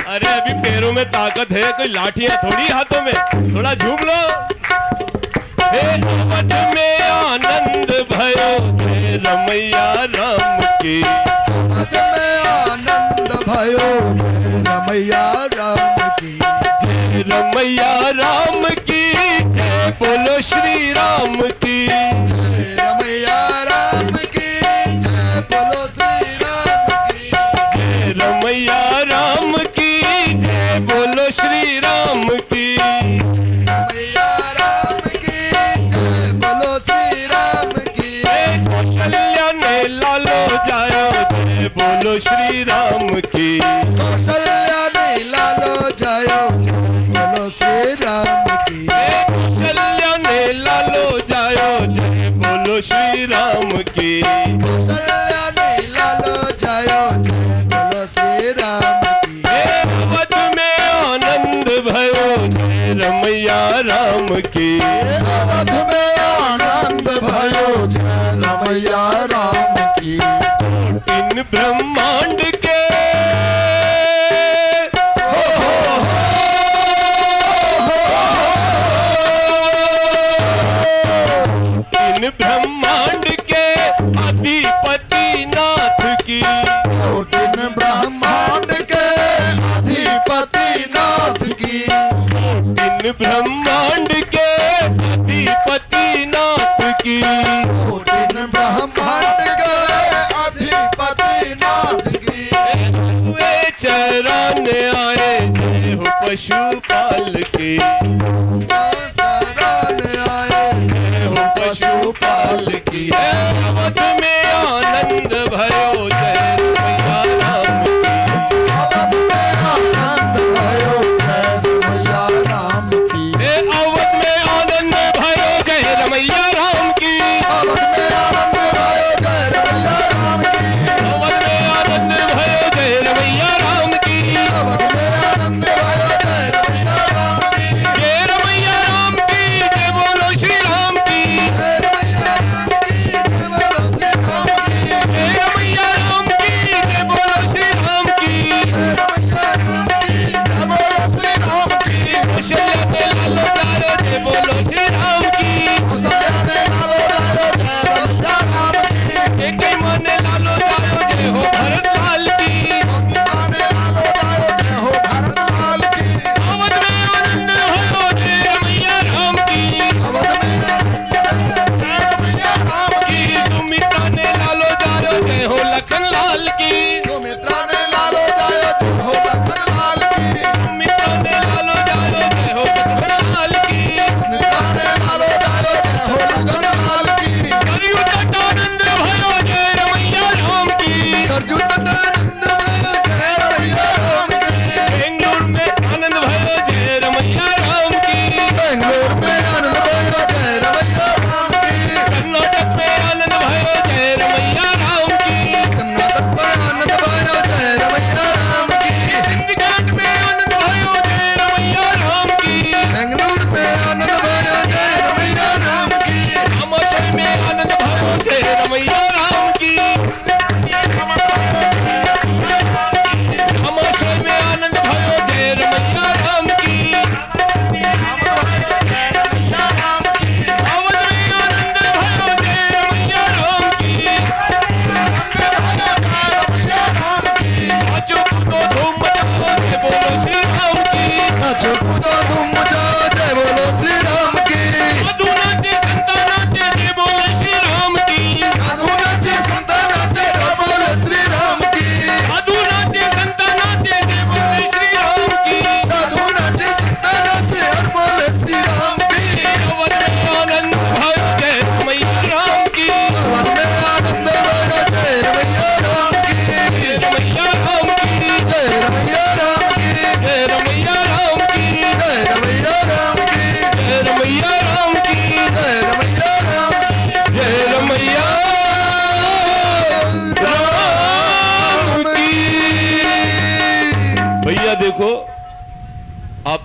अरे अभी पैरों में ताकत है, कोई लाठियां थोड़ी हाथों में, थोड़ा झूम लो। हे अवध में आनंद भयो जय रमैया राम की। अवध में आनंद भयो जय रमैया राम की। जय रमैया राम की जय, बोलो श्री राम की। जय रमैया राम की जय, बोलो श्री राम की। जय रमैया राम की जय, बोलो श्री राम की। रमैया राम की जय, बोलो श्री राम की। जय कौशल्या ने लालो जायो जय, बोलो श्री राम की। कौशल्या ने लालो जायो जय, बोलो श्री राम की। जय कौशल्या ने लालो जायो जय, बोलो श्री राम की। कौशल्या ने लालो जायो जय, बोलो श्री राम की। हे अवध में आनंद भयो जय रमैया राम की। अवध में आनंद भयो जय रमैया राम की। इन ब्रह्मांड के इन ब्रह्मांड के अधिपति नाथ की। इन ब्रह्मांड के अधिपति नाथ की। इन ब्रह्मांड के अधिपति नाथ की। इन ब्रह्मांड के अधिपति नाथ की। वे चराने आए जय हो पशुपाल की। चराने आए जय हो पशुपाल की। अवध में आनंद भयो जय रमैया राम की। अवध में आनंद भयो जय रमैया राम की। हे अवध में आनंद भयो जय रमैया राम की। अवध में आनंद भयो जय रमैया राम की। अवध में आनंद भयो जय रमैया राम की। अवध में आनंद भयो जय रमैया राम की। जय रमैया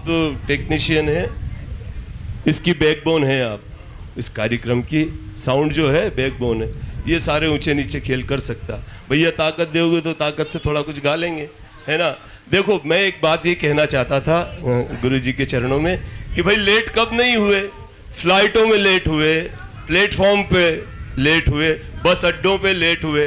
तो टेक्नीशियन है, इसकी बैकबोन है आप, इस कार्यक्रम की साउंड जो है बैकबोन है। ये सारे ऊंचे नीचे खेल कर सकता। भैया ताकत दोगे तो ताकत से थोड़ा कुछ गा लेंगे, है ना। देखो मैं एक बात ये कहना चाहता था गुरु जी के चरणों में कि भाई लेट कब नहीं हुए, फ्लाइटों में लेट हुए, प्लेटफॉर्म पे लेट हुए, बस अड्डों पे लेट हुए,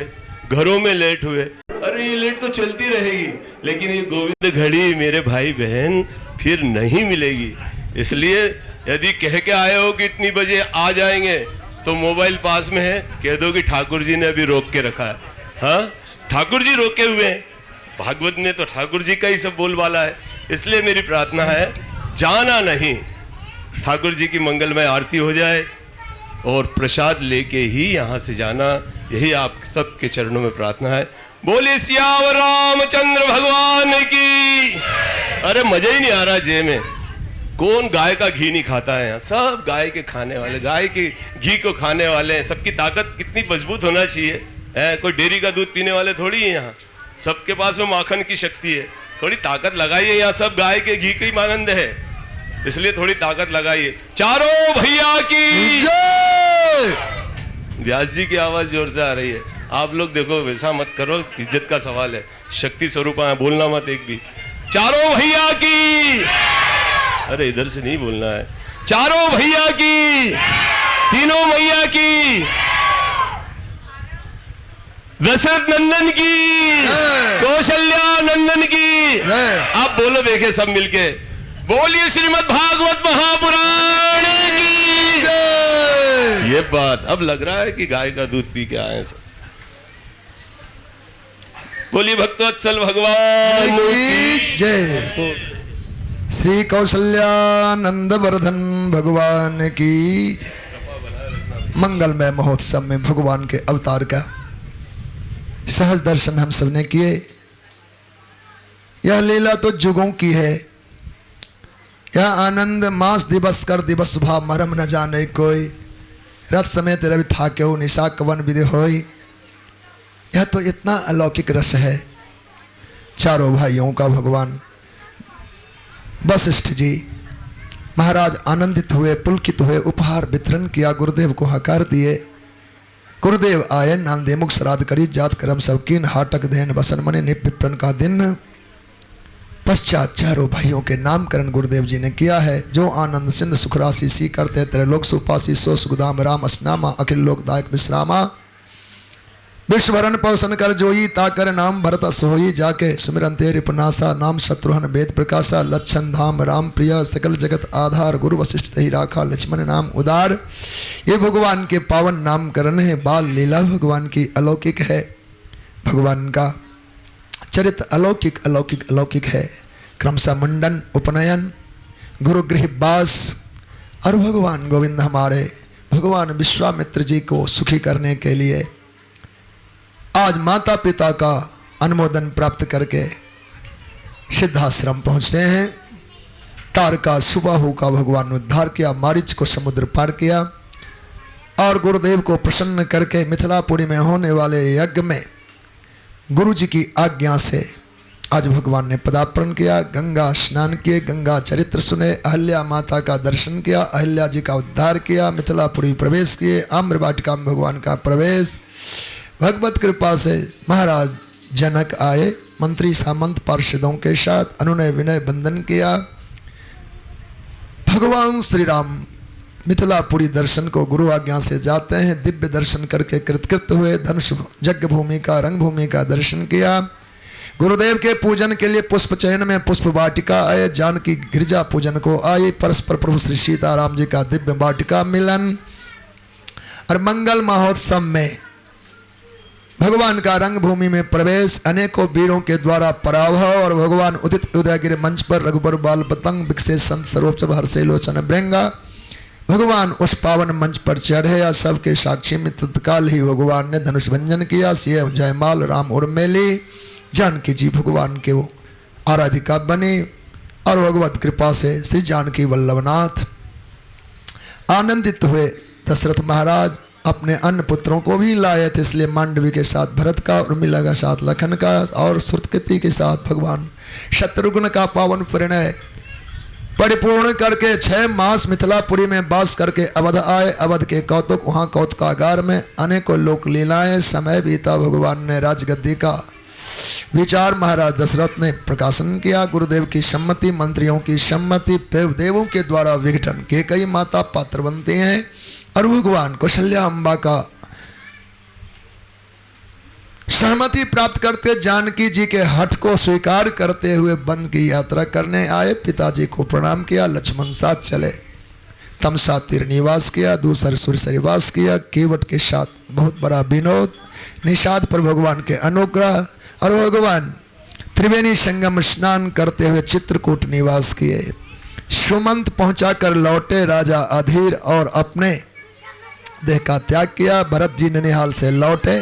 घरों में लेट हुए। अरे ये लेट तो चलती रहेगी, लेकिन ये गोविंद घड़ी मेरे भाई बहन फिर नहीं मिलेगी। इसलिए यदि कह के आए हो कि इतनी बजे आ जाएंगे तो मोबाइल पास में है, कह दो कि ठाकुर जी ने अभी रोक के रखा है। हाँ, ठाकुर जी रोके हुए हैं, भागवत में तो ठाकुर जी का ही सब बोलबाला है। इसलिए मेरी प्रार्थना है जाना नहीं, ठाकुर जी की मंगलमय आरती हो जाए और प्रसाद लेके ही यहाँ से जाना, यही आप सबके चरणों में प्रार्थना है। बोले सियावर रामचंद्र भगवान की। अरे मजा ही नहीं आ रहा जेब में। कौन गाय का घी नहीं खाता है यहाँ? सब गाय के खाने वाले, गाय के घी को खाने वाले हैं। सबकी ताकत कितनी मजबूत होना चाहिए है। कोई डेयरी का दूध पीने वाले थोड़ी है यहाँ, सबके पास में माखन की शक्ति है। थोड़ी ताकत लगाइए, यहाँ सब गाय के घी का ही आनंद है, इसलिए थोड़ी ताकत लगाइए। चारों भैया की जय। व्यास जी की आवाज जोर से आ रही है। आप लोग देखो वैसा मत करो, इज्जत का सवाल है, शक्ति स्वरूपा है, बोलना मत एक भी। चारों भैया की। अरे इधर से नहीं बोलना है। चारों भैया की, तीनों मैया की, दशरथ नंदन की, कौशल्या नंदन की। आप बोलो देखे सब मिलके, बोलिए श्रीमद् भागवत महापुराण की जय। ये बात अब लग रहा है कि गाय का दूध पी के आए सब। बोलिए भक्तवत्सल भगवान की जय। श्री कौशल्यानंद वर्धन भगवान की। मंगलमय महोत्सव में भगवान के अवतार का सहज दर्शन हम सबने किए। यह लीला तो जुगों की है, यह आनंद मास दिवस कर दिवस भाव मरम न जाने कोई। रथ समेत रवि थाक्यो निशा कवन विधि होई। यह तो इतना अलौकिक रस है। चारों भाइयों का भगवान वशिष्ठ जी महाराज आनंदित हुए, पुलकित हुए, उपहार वितरण किया, गुरुदेव को हकार दिए। गुरुदेव आए, नांदे मुख श्राद्ध करी, जात कर्म सब कीन, हाटक देन वसन मने निप विप्रन का दिन। पश्चात चारों भाइयों के नामकरण गुरुदेव जी ने किया है। जो आनंद सिंध सुखराशि सी करते त्रैलोक सुपासी, सो सुखदाम राम असनामा, अखिल लोकदायक विश्रामा। विश्वभरन पवसन कर जोई, ताकर नाम भरत सोई, जाके सुमिरन तेरे पुनासा, नाम शत्रुहन वेद प्रकाशा। लक्षण धाम राम प्रिय, सकल जगत आधार, गुरु वशिष्ठ ही राखा, लक्ष्मण नाम उदार। ये भगवान के पावन नामकरण है। बाल लीला भगवान की अलौकिक है। भगवान का चरित्र अलौकिक अलौकिक अलौकिक है। क्रमशः मुंडन, उपनयन, गुरुगृह वास और भगवान गोविंद हमारे भगवान विश्वामित्र जी को सुखी करने के लिए आज माता पिता का अनुमोदन प्राप्त करके सिद्धाश्रम पहुंचते हैं। तारका सुबाहु का भगवान ने उद्धार किया, मारीच को समुद्र पार किया और गुरुदेव को प्रसन्न करके मिथिलापुरी में होने वाले यज्ञ में गुरु जी की आज्ञा से आज भगवान ने पदार्पण किया। गंगा स्नान किए, गंगा चरित्र सुने, अहल्या माता का दर्शन किया, अहल्या जी का उद्धार किया, मिथिलापुरी प्रवेश किए, आम्र वाटिका में भगवान का प्रवेश। भगवत कृपा से महाराज जनक आए, मंत्री सामंत पार्षदों के साथ अनुनय विनय बंधन किया। भगवान श्री राम मिथिलापुरी दर्शन को गुरु आज्ञा से जाते हैं। दिव्य दर्शन करके कृतकृत हुए। धनुष यज्ञ भूमि का, रंग भूमि का दर्शन किया। गुरुदेव के पूजन के लिए पुष्प चयन में पुष्प वाटिका आए। जानकी गिरिजा पूजन को आए। परस्पर प्रभु श्री सीताराम जी का दिव्य वाटिका मिलन और मंगल महोत्सव में भगवान का रंग भूमि में प्रवेश, अनेकों वीरों के द्वारा पराभव और भगवान उदित उदयगिरि मंच पर रघुबर बाल पतंग विकसे संत सरोपचब हर्षे लोचन भृंगा। भगवान उस पावन मंच पर चढ़े या सबके साक्षी में तत्काल ही भगवान ने धनुष भंजन किया। सिय जयमाल राम उर्मेली, जानकी जी भगवान के वो आराधिका बने और भगवत कृपा से श्री जानकी वल्लभनाथ आनंदित हुए। दशरथ महाराज अपने अन्य पुत्रों को भी लाए थे, इसलिए मांडवी के साथ भरत का, उर्मिला के साथ लखन का और श्रुतकृति के साथ भगवान शत्रुघ्न का पावन परिणय परिपूर्ण करके 6 मास मिथिलापुरी में वास करके अवध आए। अवध के कौतुक वहाँ कौतुकागार में अनेकों लोक लीलाएं। समय बीता, भगवान ने राजगद्दी का विचार महाराज दशरथ ने प्रकाशन किया। गुरुदेव की सम्मति, मंत्रियों की सम्मति, देवों के द्वारा विघटन के कई माता पात्र बनते हैं और भगवान कौशल्या अम्बा का सहमति प्राप्त करते जानकी जी के हठ को स्वीकार करते हुए वन की यात्रा करने आए। पिताजी को प्रणाम किया, लक्ष्मण साथ चले। तमसा तीर निवास किया, दूसर सुरसरिवास किया। केवट के साथ बहुत बड़ा विनोद, निषाद पर भगवान के अनुग्रह और भगवान त्रिवेणी संगम स्नान करते हुए चित्रकूट निवास किए। सुमंत पहुंचाकर लौटे राजा अधीर और अपने देह का त्याग किया। भरत जी ननिहाल से लौटे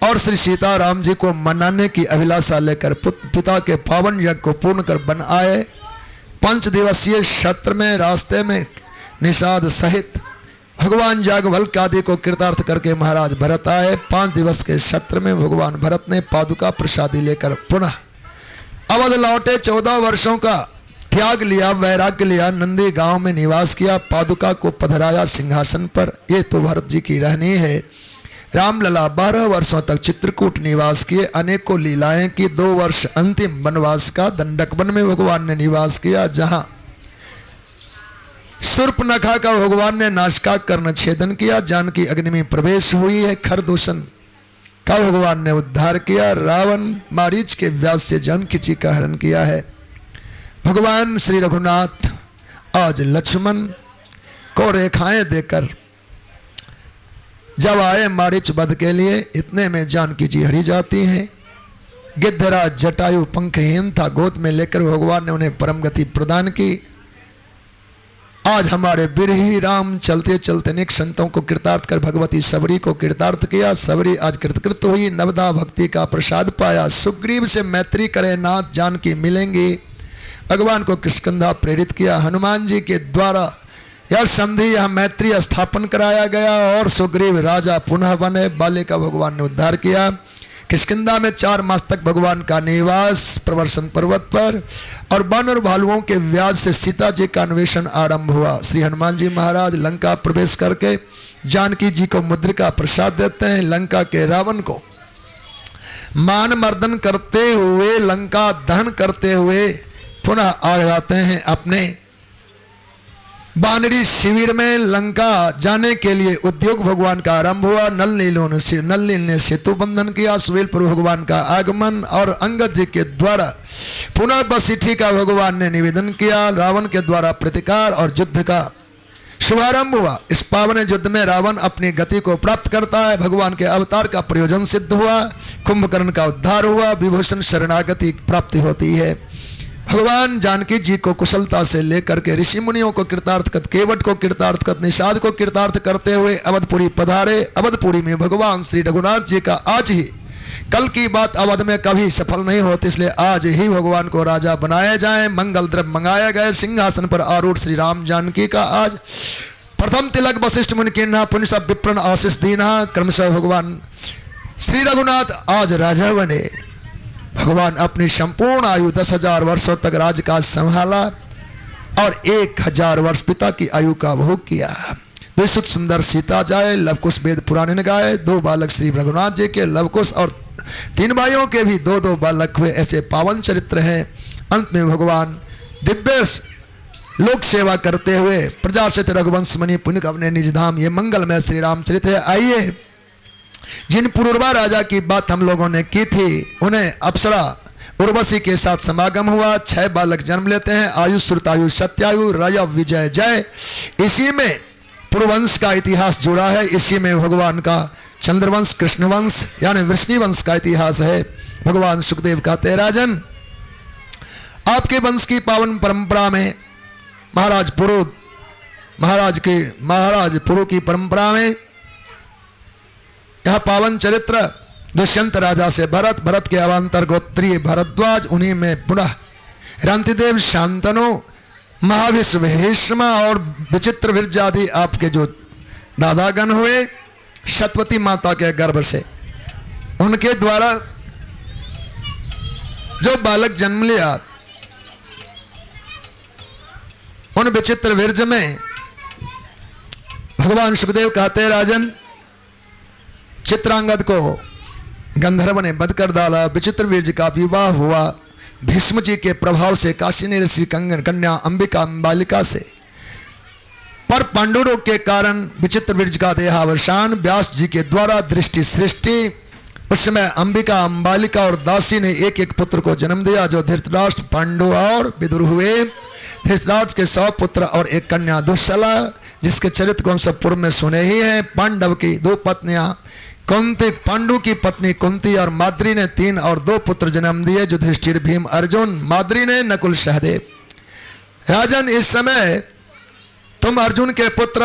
और श्री सीताराम जी को मनाने की अभिलाषा लेकर पिता के पावन यज्ञ को पूर्ण कर बन आए। 5 दिवसीय सत्र में रास्ते में निषाद सहित भगवान याज्ञवल्क्य आदि को कृतार्थ करके महाराज भरत आए। 5 दिवस के सत्र में भगवान भरत ने पादुका प्रसादी लेकर पुनः अवध लौटे। 14 वर्षों का त्याग लिया, वैराग्य लिया, नंदी गांव में निवास किया। पादुका को पधराया सिंहासन पर। ये तो भरत जी की रहनी है। रामलला 12 वर्षों तक चित्रकूट निवास किए, अनेकों लीलाएं की। 2 वर्ष अंतिम वनवास का दंडक वन में भगवान ने निवास किया, जहां शूर्पणखा का भगवान ने नासिका कर्ण छेदन किया। जानकी अग्नि में प्रवेश हुई है। खरदूषण का भगवान ने उद्धार किया। रावण मारीच के व्यास से जानकी जी का हरण किया है। भगवान श्री रघुनाथ आज लक्ष्मण को रेखाएं देकर जब आए मारीच वध के लिए, इतने में जानकी जी हरी जाती हैं। गिद्धराज जटायु पंखहीन था, गोद में लेकर भगवान ने उन्हें परम गति प्रदान की। आज हमारे बिरही राम चलते चलते अनेक संतों को कृतार्थ कर भगवती सबरी को कृतार्थ किया। सबरी आज कृतकृत हुई, नवदा भक्ति का प्रसाद पाया। सुग्रीव से मैत्री करे नाथ जानकी मिलेंगी। भगवान को किष्किंधा प्रेरित किया। हनुमान जी के द्वारा यह संधि, यह मैत्री स्थापन कराया गया और सुग्रीव राजा पुनः बने। बाले का भगवान ने उद्धार किया। किष्किंधा में 4 मास तक भगवान का निवास प्रवर्षण पर्वत पर और वानर भालुओं के व्याज से सीता जी का अन्वेषण आरंभ हुआ। श्री हनुमान जी महाराज लंका प्रवेश करके जानकी जी को मुद्रिका प्रसाद देते हैं। लंका के रावण को मान मर्दन करते हुए, लंका दहन करते हुए पुनः आ जाते हैं अपने बानरी शिविर में। लंका जाने के लिए उद्योग भगवान का आरंभ हुआ। नल नील ने सेतु बंधन किया। सुवेलपुर भगवान का आगमन और अंगद जी के द्वारा पुनः बसिठी का भगवान ने निवेदन किया। रावण के द्वारा प्रतिकार और युद्ध का शुभारंभ हुआ। इस पावन युद्ध में रावण अपनी गति को प्राप्त करता है। भगवान के अवतार का प्रयोजन सिद्ध हुआ। कुंभकर्ण का उद्धार हुआ। विभूषण शरणागति प्राप्ति होती है। भगवान जानकी जी को कुशलता से लेकर के ऋषि मुनियों को कृतार्थ कर, केवट को कृतार्थ कर, निषाद को कृतार्थ करते हुए अवधपुरी पधारे। अवधपुरी में भगवान श्री रघुनाथ जी का आज ही, कल की बात अवध में कभी सफल नहीं होती, इसलिए आज ही भगवान को राजा बनाया जाए। मंगल द्रव्य मंगाया गए। सिंहासन पर आरूढ़ श्री राम जानकी का आज प्रथम तिलक वशिष्ठ मुनि किन्हा पुण्य सब विप्रण आशीष दीना। क्रमशः भगवान श्री रघुनाथ आज राजा बने। भगवान अपनी संपूर्ण आयु 10,000 वर्षों तक राजकाज संभाला और 1,000 वर्ष पिता की आयु का भोग किया। विशुद्ध सुंदर सीता जाए, लवकुश वेद पुराण ने गाए। 2 बालक श्री रघुनाथ जी के, लवकुश और 3 भाइयों के भी 2-2 बालक हुए। ऐसे पावन चरित्र हैं। अंत में भगवान दिव्य लोक सेवा करते हुए प्रजा से रघुवंश मणि पुण्य अपने निज धाम, ये मंगलमय श्री रामचरित है। आइए, जिन पुरुरवा राजा की बात हम लोगों ने की थी, उन्हें अप्सरा उर्वशी के साथ समागम हुआ। 6 बालक जन्म लेते हैं। आयु श्रुतायु सत्यायु राजा विजय जय। इसी में पुरुवंश का इतिहास जुड़ा है। इसी में भगवान का चंद्रवंश, कृष्णवंश यानी वृष्णिवंश का इतिहास है। भगवान सुखदेव कहते, राजन आपके वंश की पावन परंपरा में महाराज पुरु की परंपरा में यह पावन चरित्र दुष्यंत राजा से भरत के अवान्तर गोत्रीय भरद्वाज, उन्हीं में पुनः रंतिदेव, शांतनु, महाविश्व, भीष्म और विचित्र विरजादि आपके जो दादागण हुए सतवती माता के गर्भ से, उनके द्वारा जो बालक जन्म लिया उन विचित्र वीर्ज में भगवान सुखदेव कहते हैं, राजन चित्रांगद को गंधर्व ने बध कर डाला, विचित्र वीर्ज का विवाह हुआ भीष्म जी के प्रभाव से, काशिनी ऋषि कन्या अंबिका अंबालिका से, पर पांडु रोग के कारण विचित्र वीर्ज का देहावसान व्यास जी के द्वारा दृष्टि सृष्टि। उस समय अंबिका अंबालिका और दासी ने एक एक पुत्र को जन्म दिया, जो धृतराष्ट्र पांडु और विदुर हुए। धृतराष्ट्र के 100 पुत्र और एक कन्या दुश्शला, जिसके चरित्र को हम सब पूर्व में सुने ही हैं। पांडव की 2 पत्नियां, कुंती, पांडु की पत्नी कुंती और माद्री ने 3 और 2 पुत्र जन्म दिए, जो युधिष्ठिर, भीम, अर्जुन। माद्री ने नकुल, सहदेव। राजन इस समय तुम अर्जुन के पुत्र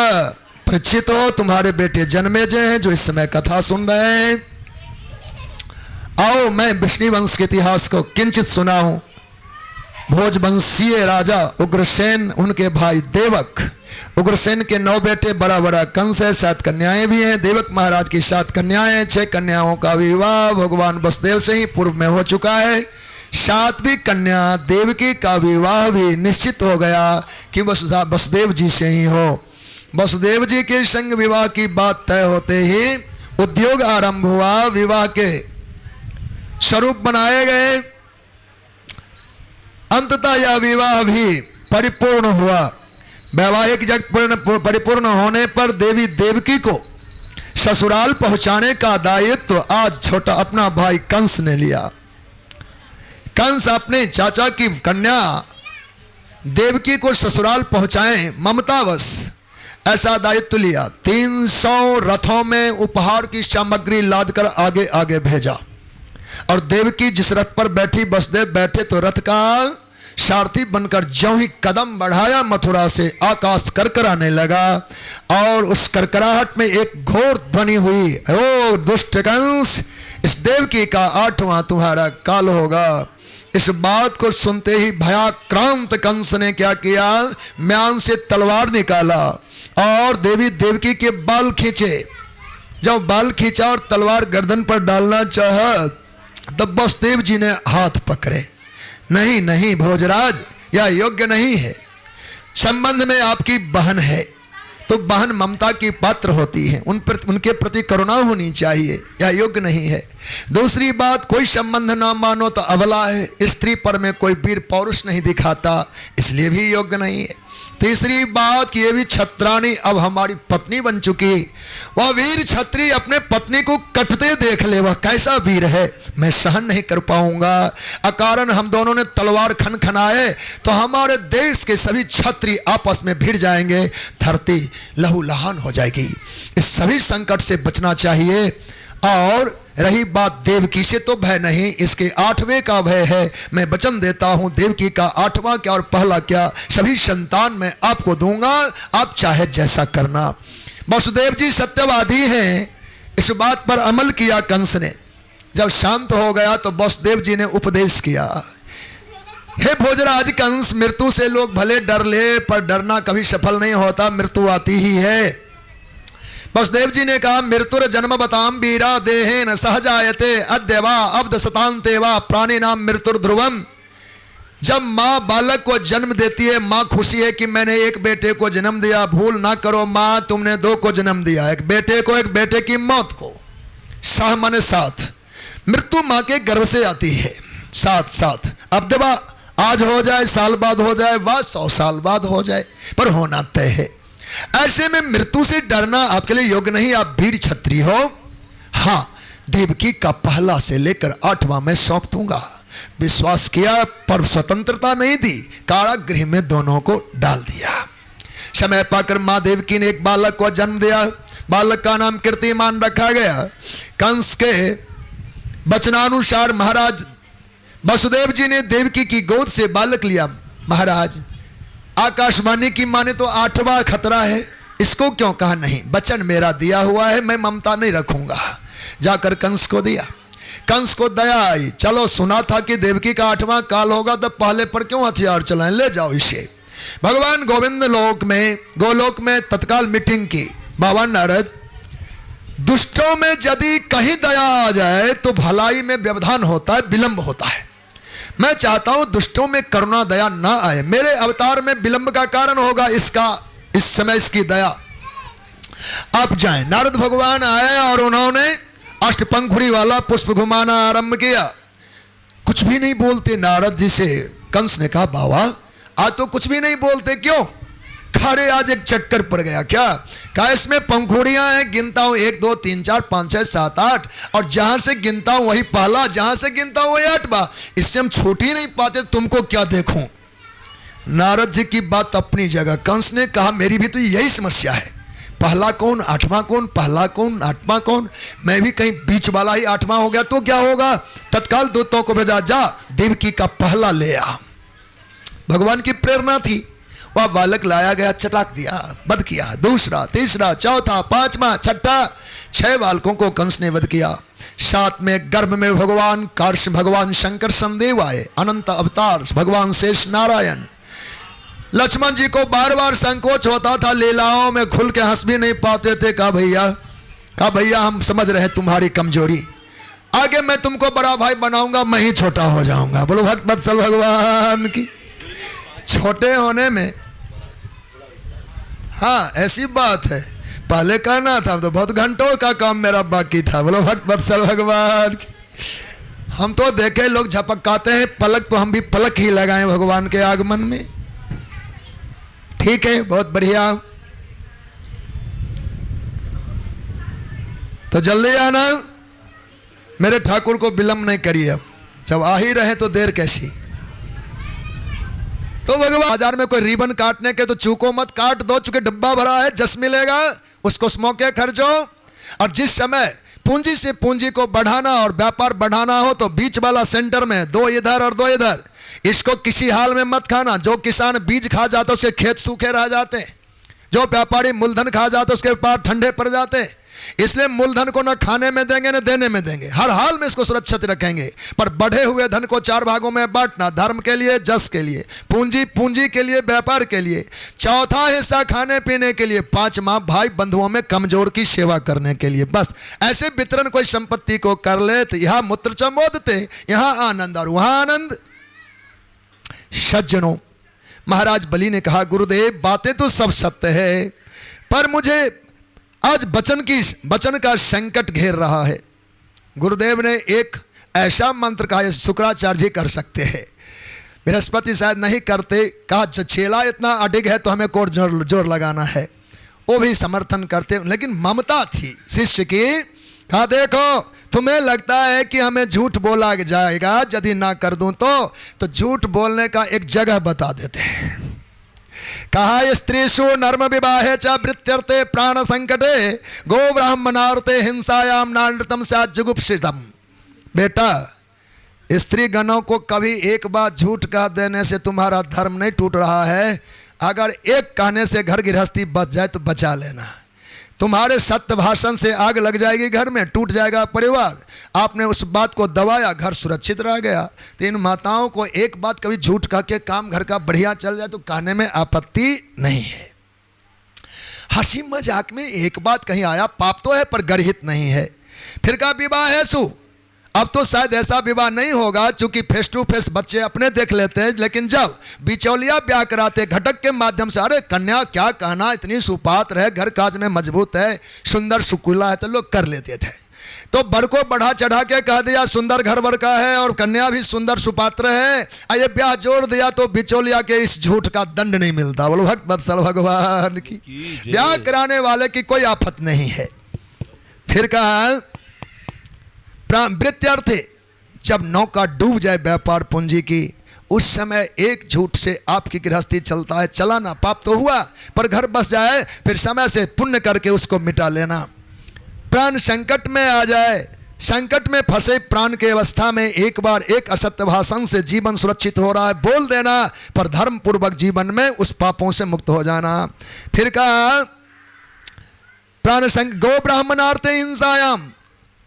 परीक्षित हो, तुम्हारे बेटे जन्मेजय हैं जो इस समय कथा सुन रहे हैं। आओ मैं विष्णु वंश के इतिहास को किंचित सुनाऊं। भोजवंशीय राजा उग्रसेन, उनके भाई देवक, उग्रसेन के 9 बेटे, बड़ा बड़ा कंस है, 7 कन्याएं भी हैं। देवक महाराज की 7 कन्याएं, 6 कन्याओं का विवाह भगवान वसुदेव से ही पूर्व में हो चुका है। 7वीं कन्या देवकी का विवाह भी निश्चित हो गया कि वसुदेव जी से ही हो। वसुदेव जी के संग विवाह की बात तय होते ही उद्योग आरंभ हुआ। विवाह के स्वरूप बनाए गए। अंततः यह विवाह भी परिपूर्ण हुआ। वैवाहिक जग परिपूर्ण होने पर देवी देवकी को ससुराल पहुंचाने का दायित्व आज छोटा अपना भाई कंस ने लिया। कंस अपने चाचा की कन्या देवकी को ससुराल पहुंचाएं ममतावश, ऐसा दायित्व लिया। 300 रथों में उपहार की सामग्री लादकर आगे आगे भेजा, और देवकी जिस रथ पर बैठी वसुदेव बैठे तो रथ का सारथी बनकर ज्यों ही कदम बढ़ाया मथुरा से आकाश करकराने लगा, और उस करकराहट में एक घोर ध्वनि हुई, ओ दुष्ट कंस, इस देवकी का 8वां तुम्हारा काल होगा। इस बात को सुनते ही भयाक्रांत कंस ने क्या किया, म्यान से तलवार निकाला और देवी देवकी के बाल खींचे। जब बाल खींचा और तलवार गर्दन पर डालना चाहा, तब वसुदेव जी ने हाथ पकड़े। नहीं नहीं भोजराज, यह योग्य नहीं है। संबंध में आपकी बहन है तो बहन ममता की पात्र होती है, उनके प्रति करुणा होनी चाहिए, यह योग्य नहीं है। दूसरी बात, कोई संबंध ना मानो तो अबला है, स्त्री पर में कोई वीर पौरुष नहीं दिखाता, इसलिए भी योग्य नहीं है। तीसरी बात कि ये भी छत्राणी अब हमारी पत्नी बन चुकी, वह वीर छत्री अपने पत्नी को कटते देख ले, वह कैसा वीर है, मैं सहन नहीं कर पाऊंगा। अकारण हम दोनों ने तलवार खनखनाए तो हमारे देश के सभी छत्री आपस में भिड़ जाएंगे, धरती लहूलुहान हो जाएगी। इस सभी संकट से बचना चाहिए। और रही बात देवकी से, तो भय नहीं, इसके 8वें का भय है। मैं वचन देता हूं, देवकी का 8वां क्या और पहला क्या, सभी संतान मैं आपको दूंगा, आप चाहे जैसा करना। वसुदेव जी सत्यवादी हैं, इस बात पर अमल किया कंस ने। जब शांत हो गया तो वसुदेव जी ने उपदेश किया, हे भोजराज कंस, मृत्यु से लोग भले डर ले पर डरना कभी सफल नहीं होता, मृत्यु आती ही है। वसुदेव जी ने कहा, मृत्युर जन्म बताम वीरा देहेन सहजायते अद्यवा अब्द सतांते वा प्राणी नाम मृत्युर ध्रुवम। जब माँ बालक को जन्म देती है, माँ खुशी है कि मैंने एक बेटे को जन्म दिया। भूल ना करो माँ, तुमने 2 को जन्म दिया, एक बेटे को, एक बेटे की मौत को। सह माने साथ, मृत्यु माँ के गर्भ से आती है साथ साथ। अब दबा आज हो जाए, साल बाद हो जाए, वह 100 साल बाद हो जाए, पर होना तय है। ऐसे में मृत्यु से डरना आपके लिए योग्य नहीं, आप वीर छत्री हो। हाँ, देवकी का पहला से लेकर 8वां मैं सौंप दूंगा। विश्वास किया पर स्वतंत्रता नहीं दी, कारागृह में दोनों को डाल दिया। समय पाकर मां देवकी ने एक बालक को जन्म दिया, बालक का नाम कीर्तिमान रखा गया। कंस के वचनानुसार महाराज वसुदेव जी ने देवकी की गोद से बालक लिया। महाराज आकाशवाणी की माने तो 8वां खतरा है, इसको क्यों कहा नहीं, वचन मेरा दिया हुआ है, मैं ममता नहीं रखूंगा। जाकर कंस को दिया, कंस को दया आई, चलो सुना था कि देवकी का 8वां काल होगा, तब पहले पर क्यों हथियार चलाएं, ले जाओ इसे। भगवान गोविंद लोक में, गोलोक में तत्काल मीटिंग की। बाबा नारद, दुष्टों में यदि कहीं दया आ जाए तो भलाई में व्यवधान होता है, विलंब होता है। मैं चाहता हूं दुष्टों में करुणा दया ना आए, मेरे अवतार में विलंब का कारण होगा इसका, इस समय इसकी दया। आप जाएं। नारद भगवान आए और उन्होंने अष्टपंखुड़ी वाला पुष्प घुमाना आरंभ किया। कुछ भी नहीं बोलते नारद जी से। कंस ने कहा बाबा आज तो कुछ भी नहीं बोलते, क्यों? खारे आज एक चक्कर पड़ गया क्या? कहा इसमें पंखुड़ियां हैं, गिनता हूं 1 2 3 4 5 6 7 8, और जहां से गिनता हूं वही पहला, जहां से गिनता हूं वही 8वां। इससे हम छूट ही नहीं पाते, तुमको क्या देखूं? नारद जी की बात अपनी जगह। कंस ने कहा मेरी भी तो यही समस्या है, पहला कौन 8वां कौन, पहला कौन 8वां कौन? मैं भी कहीं बीच वाला ही 8वां हो गया तो क्या होगा? तत्काल दूतों को भेजा, जा देवकी का पहला ले आ। भगवान की प्रेरणा थी, वह बालक लाया गया, चटाक दिया, वध किया। दूसरा, तीसरा, चौथा, 5वां, 6ठा, 6 बालकों को कंस ने वध किया। 7 में गर्भ में भगवान कार्ष, भगवान शंकर संदेव आए, अनंत अवतार भगवान शेष नारायण। लक्ष्मण जी को बार बार संकोच होता था, लीलाओं में खुल के हंस भी नहीं पाते थे। कहा भैया हम समझ रहे तुम्हारी कमजोरी, आगे मैं तुमको बड़ा भाई बनाऊंगा, मैं ही छोटा हो जाऊंगा। बोलो भक्त वत्सल भगवान की। छोटे होने में हाँ ऐसी बात है, पहले कहना था तो बहुत घंटों का काम मेरा बाकी था। बोलो भक्त वत्सल भगवान की। हम तो देखे लोग झपकाते हैं पलक, तो हम भी पलक ही लगाएं भगवान के आगमन में। ठीक है, बहुत बढ़िया। तो जल्दी आना, मेरे ठाकुर को विलंब नहीं करिए, जब आ ही रहे तो देर कैसी। तो भगवान बाजार में कोई रिबन काटने के तो चूको मत, काट दो, चूंकि डब्बा भरा है, जस मिलेगा उसको स्मोके खर्चो। और जिस समय पूंजी से पूंजी को बढ़ाना और व्यापार बढ़ाना हो तो बीच वाला सेंटर में 2 इधर और 2 इधर, इसको किसी हाल में मत खाना। जो किसान बीज खा जाता उसके खेत सूखे रह जाते, जो व्यापारी मूलधन खा जाता उसके व्यापार ठंडे पड़ जाते। इसलिए मूलधन को न खाने में देंगे न देने में देंगे, हर हाल में इसको सुरक्षित रखेंगे। पर बढ़े हुए धन को 4 भागों में बांटना, धर्म के लिए, जस के लिए, पूंजी के लिए, व्यापार के लिए, चौथा हिस्सा खाने पीने के लिए, 5वां भाई बंधुओं में कमजोर की सेवा करने के लिए। बस ऐसे वितरण कोई संपत्ति को कर ले तो यहाँ मूत्र चमोदते, यहाँ आनंद और वहाँ आनंद। सज्जनों, महाराज बलि ने कहा गुरुदेव बातें तो सब सत्य है, पर मुझे आज वचन का संकट घेर रहा है। गुरुदेव ने एक ऐसा मंत्र कहा, शुक्राचार्य जी कर सकते हैं, बृहस्पति शायद नहीं करते। कहा चेला इतना अडिग है तो हमें कोट जोर लगाना है, वो भी समर्थन करते। लेकिन ममता थी शिष्य की। कहा देखो तुम्हें लगता है कि हमें झूठ बोला जाएगा, यदि ना कर दूं तो झूठ बोलने का एक जगह बता देते हैं। कहा स्त्रीषु नर्म विवाहे च वृत्यर्थे प्राण संकटे गो ब्राह्मणार्थे हिंसायाम नानृतम स्यात् जुगुप्सितम। बेटा स्त्री गणों को कभी एक बार झूठ कह देने से तुम्हारा धर्म नहीं टूट रहा है। अगर एक कहने से घर गृहस्थी बच जाए तो बचा लेना। तुम्हारे सत्य भाषण से आग लग जाएगी, घर में टूट जाएगा परिवार। आपने उस बात को दबाया, घर सुरक्षित रह गया। तो इन माताओं को एक बात कभी झूठ कह के काम घर का बढ़िया चल जाए तो कहने में आपत्ति नहीं है। हंसी मजाक में एक बात कहीं आया, पाप तो है पर गर्हित नहीं है। फिर कहा विवाह है सु, अब तो शायद ऐसा विवाह नहीं होगा, चूंकि फेस टू फेस बच्चे अपने देख लेते हैं। लेकिन जब बिचौलिया ब्याह कराते घटक के माध्यम से, अरे कन्या क्या कहना, इतनी सुपात्र है, घर काज में मजबूत है, सुंदर सुकुला है, तो लोग कर लेते थे। तो बर को बढ़ा चढ़ा के कह दिया सुंदर घर वर का है और कन्या भी सुंदर सुपात्र है, ये ब्याह जोड़ दिया तो बिचौलिया के इस झूठ का दंड नहीं मिलता। बोलो भक्त वत्सल भगवान की। ब्याह कराने वाले की कोई आफत नहीं है। फिर कहा वृत्त्यर्थे, जब नौका डूब जाए व्यापार पूंजी की, उस समय एक झूठ से आपकी गृहस्थी चलता है। चलाना पाप तो हुआ पर घर बस जाए, फिर समय से पुण्य करके उसको मिटा लेना। प्राण संकट में आ जाए, संकट में फंसे प्राण के अवस्था में एक बार एक असत्य भाषण से जीवन सुरक्षित हो रहा है, बोल देना, पर धर्म पूर्वक जीवन में उस पापों से मुक्त हो जाना। फिर कहा प्राण संकट गो ब्राह्मणार्थे हिंसायाम,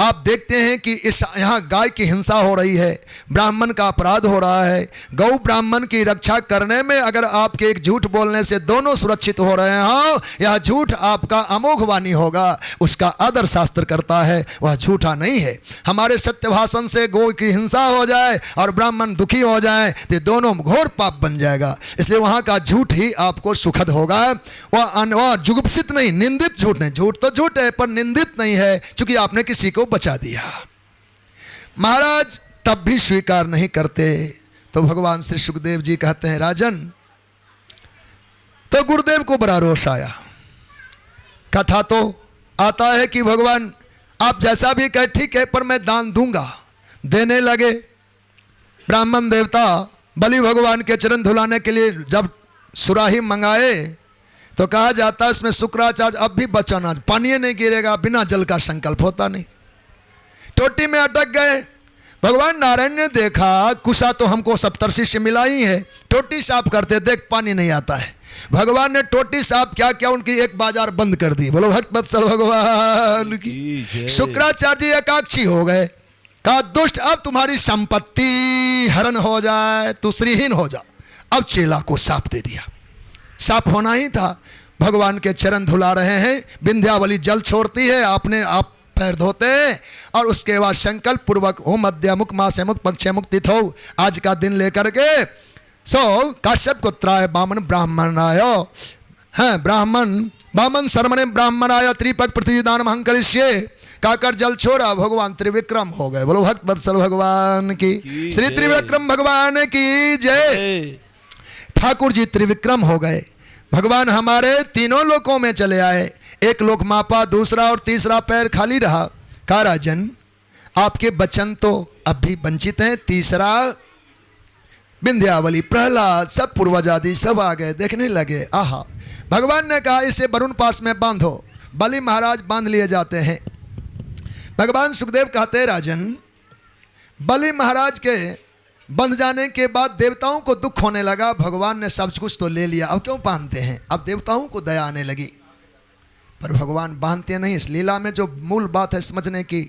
आप देखते हैं कि इस यहाँ गाय की हिंसा हो रही है, ब्राह्मण का अपराध हो रहा है। गौ ब्राह्मण की रक्षा करने में अगर आपके एक झूठ बोलने से दोनों सुरक्षित हो रहे हो, यह झूठ आपका अमोघ वाणी होगा, उसका आदर शास्त्र करता है, वह झूठा नहीं है। हमारे सत्य भाषण से गौ की हिंसा हो जाए और ब्राह्मण दुखी हो जाए तो दोनों घोर पाप बन जाएगा। इसलिए वहाँ का झूठ ही आपको सुखद होगा। वह जुगुप्सित नहीं, निंदित झूठ नहीं। झूठ तो झूठ है पर निंदित नहीं है, क्योंकि आपने किसी को बचा दिया। महाराज तब भी स्वीकार नहीं करते तो भगवान श्री सुखदेव जी कहते हैं, राजन, तो गुरुदेव को बड़ा रोष आया। कथा तो आता है कि भगवान आप जैसा भी कहे ठीक है, पर मैं दान दूंगा। देने लगे। ब्राह्मण देवता बलि भगवान के चरण धुलाने के लिए जब सुराही मंगाए तो कहा जाता है इसमें शुक्राचार्य अब भी बचाना, पानी नहीं गिरेगा, बिना जल का संकल्प होता नहीं। टोटी में अटक गए। भगवान नारायण ने देखा कुशा तो हमको सप्तर्षि से मिला ही है, टोटी साफ करते देख पानी नहीं आता है। भगवान ने टोटी साफ क्या क्या उनकी एक बाजार बंद कर दी। बोलो भक्त वत्सल भगवान की। शुक्राचार्य जी एकाक्षी हो गए। कहा दुष्ट अब तुम्हारी संपत्ति हरण हो जाए, तू श्रीहीन हो जा। अब चेला को साफ दे दिया। साफ होना ही था। भगवान के चरण धुला रहे हैं, विंध्यावली जल छोड़ती है, आपने आप पैर धोते हैं और उसके बाद संकल्प पूर्वक ओम मध्य मुख मासे मुख पक्षे मुख तिथौ आज का दिन लेकर के काश्यप गोत्राय बामन ब्राह्मण आयो है, ब्राह्मण बामन शर्मणे ब्राह्मण आया त्रिपक पृथ्वी दान हम करिष्ये काकर जल छोड़ा। भगवान त्रिविक्रम हो गए। बोलो भक्त वत्सल भगवान की। श्री त्रिविक्रम भगवान की जय। ठाकुर जी त्रिविक्रम हो गए। भगवान हमारे तीनों लोकों में चले आए। एक लोक मापा, दूसरा और तीसरा पैर खाली रहा। कहा राजन आपके बचन तो अब भी वंचित हैं। तीसरा विंध्यावली प्रहलाद सब पूर्वज आदि सब आ गए, देखने लगे। आहा, भगवान ने कहा इसे वरुण पास में बांधो। बलि महाराज बांध लिए जाते हैं। भगवान सुखदेव कहते हैं राजन बलि महाराज के बंध जाने के बाद देवताओं को दुख होने लगा। भगवान ने सब कुछ तो ले लिया, अब क्यों बांधते हैं। अब देवताओं को दया आने लगी, पर भगवान बांधते नहीं। इस लीला में जो मूल बात है समझने की,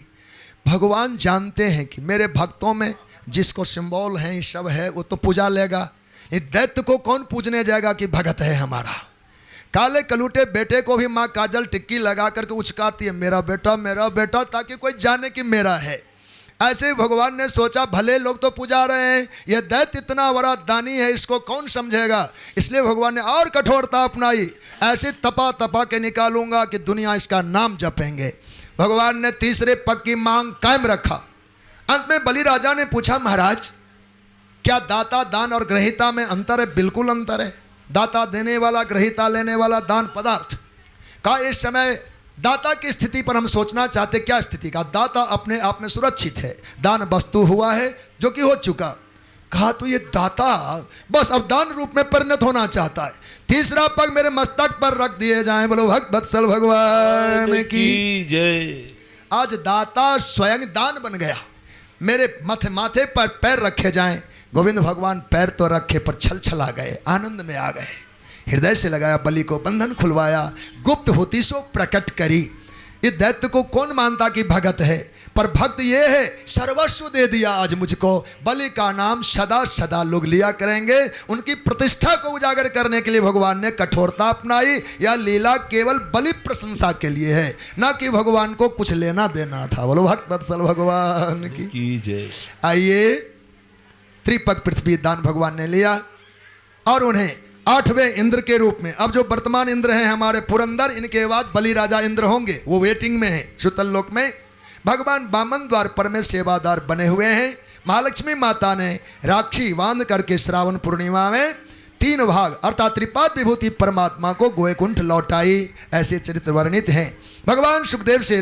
भगवान जानते हैं कि मेरे भक्तों में जिसको सिंबल है सब है वो तो पूजा लेगा। दैत्य को कौन पूजने जाएगा कि भगत है हमारा। काले कलूटे बेटे को भी माँ काजल टिक्की लगा करके उचकाती है, मेरा बेटा, ताकि कोई जाने कि मेरा है। ऐसे ही भगवान ने सोचा भले लोग तो पुजा रहे हैं, यह दैत्य इतना बड़ा दानी है, इसको कौन समझेगा। इसलिए भगवान ने और कठोरता अपनाई। ऐसे तपा के निकालूंगा कि दुनिया इसका नाम जपेंगे। भगवान ने तीसरे पग की मांग कायम रखा। अंत में बलि राजा ने पूछा महाराज क्या दाता दान और ग्रहिता में अंतर है। बिल्कुल अंतर है। दाता देने वाला, ग्रहिता लेने वाला, दान पदार्थ का। इस समय दाता की स्थिति पर हम सोचना चाहते। क्या स्थिति का। दाता अपने आप में सुरक्षित है, दान वस्तु हुआ है जो कि हो चुका। कहा तो ये दाता बस अब दान रूप में परिणत होना चाहता है। तीसरा पग मेरे मस्तक पर रख दिए जाएं। बोलो भक्त वत्सल भगवान की जय। आज दाता स्वयं दान बन गया। मेरे माथे पर पैर रखे जाएं। गोविंद भगवान पैर तो रखे पर छल छला गए, आनंद में आ गए। हृदय से लगाया बलि को, बंधन खुलवाया, गुप्त होती सो प्रकट करी। ये दैत्य को कौन मानता कि भगत है, पर भक्त ये है सर्वस्व दे दिया आज मुझको। बलि का नाम सदा सदा लोग लिया करेंगे। उनकी प्रतिष्ठा को उजागर करने के लिए भगवान ने कठोरता अपनाई। यह लीला केवल बलि प्रशंसा के लिए है, ना कि भगवान को कुछ लेना देना था। बोलो भक्त वत्सल भगवान की जय। आइए, त्रिपक पृथ्वी दान भगवान ने लिया और उन्हें 8वें इंद्र के रूप में, अब जो वर्तमान इंद्र हैं हमारे पुरंदर, इनके बाद बलि राजा इंद्र होंगे, वो वेटिंग में है सुतल लोक में। भगवान बामन द्वार पर में सेवादार बने हुए हैं। महालक्ष्मी माता ने राक्षी बांध करके श्रावण पूर्णिमा में 3 भाग अर्थात त्रिपाद विभूति परमात्मा को गोकुंठ लौटाई। ऐसे चरित्र वर्णित हैं। भगवान सुखदेव से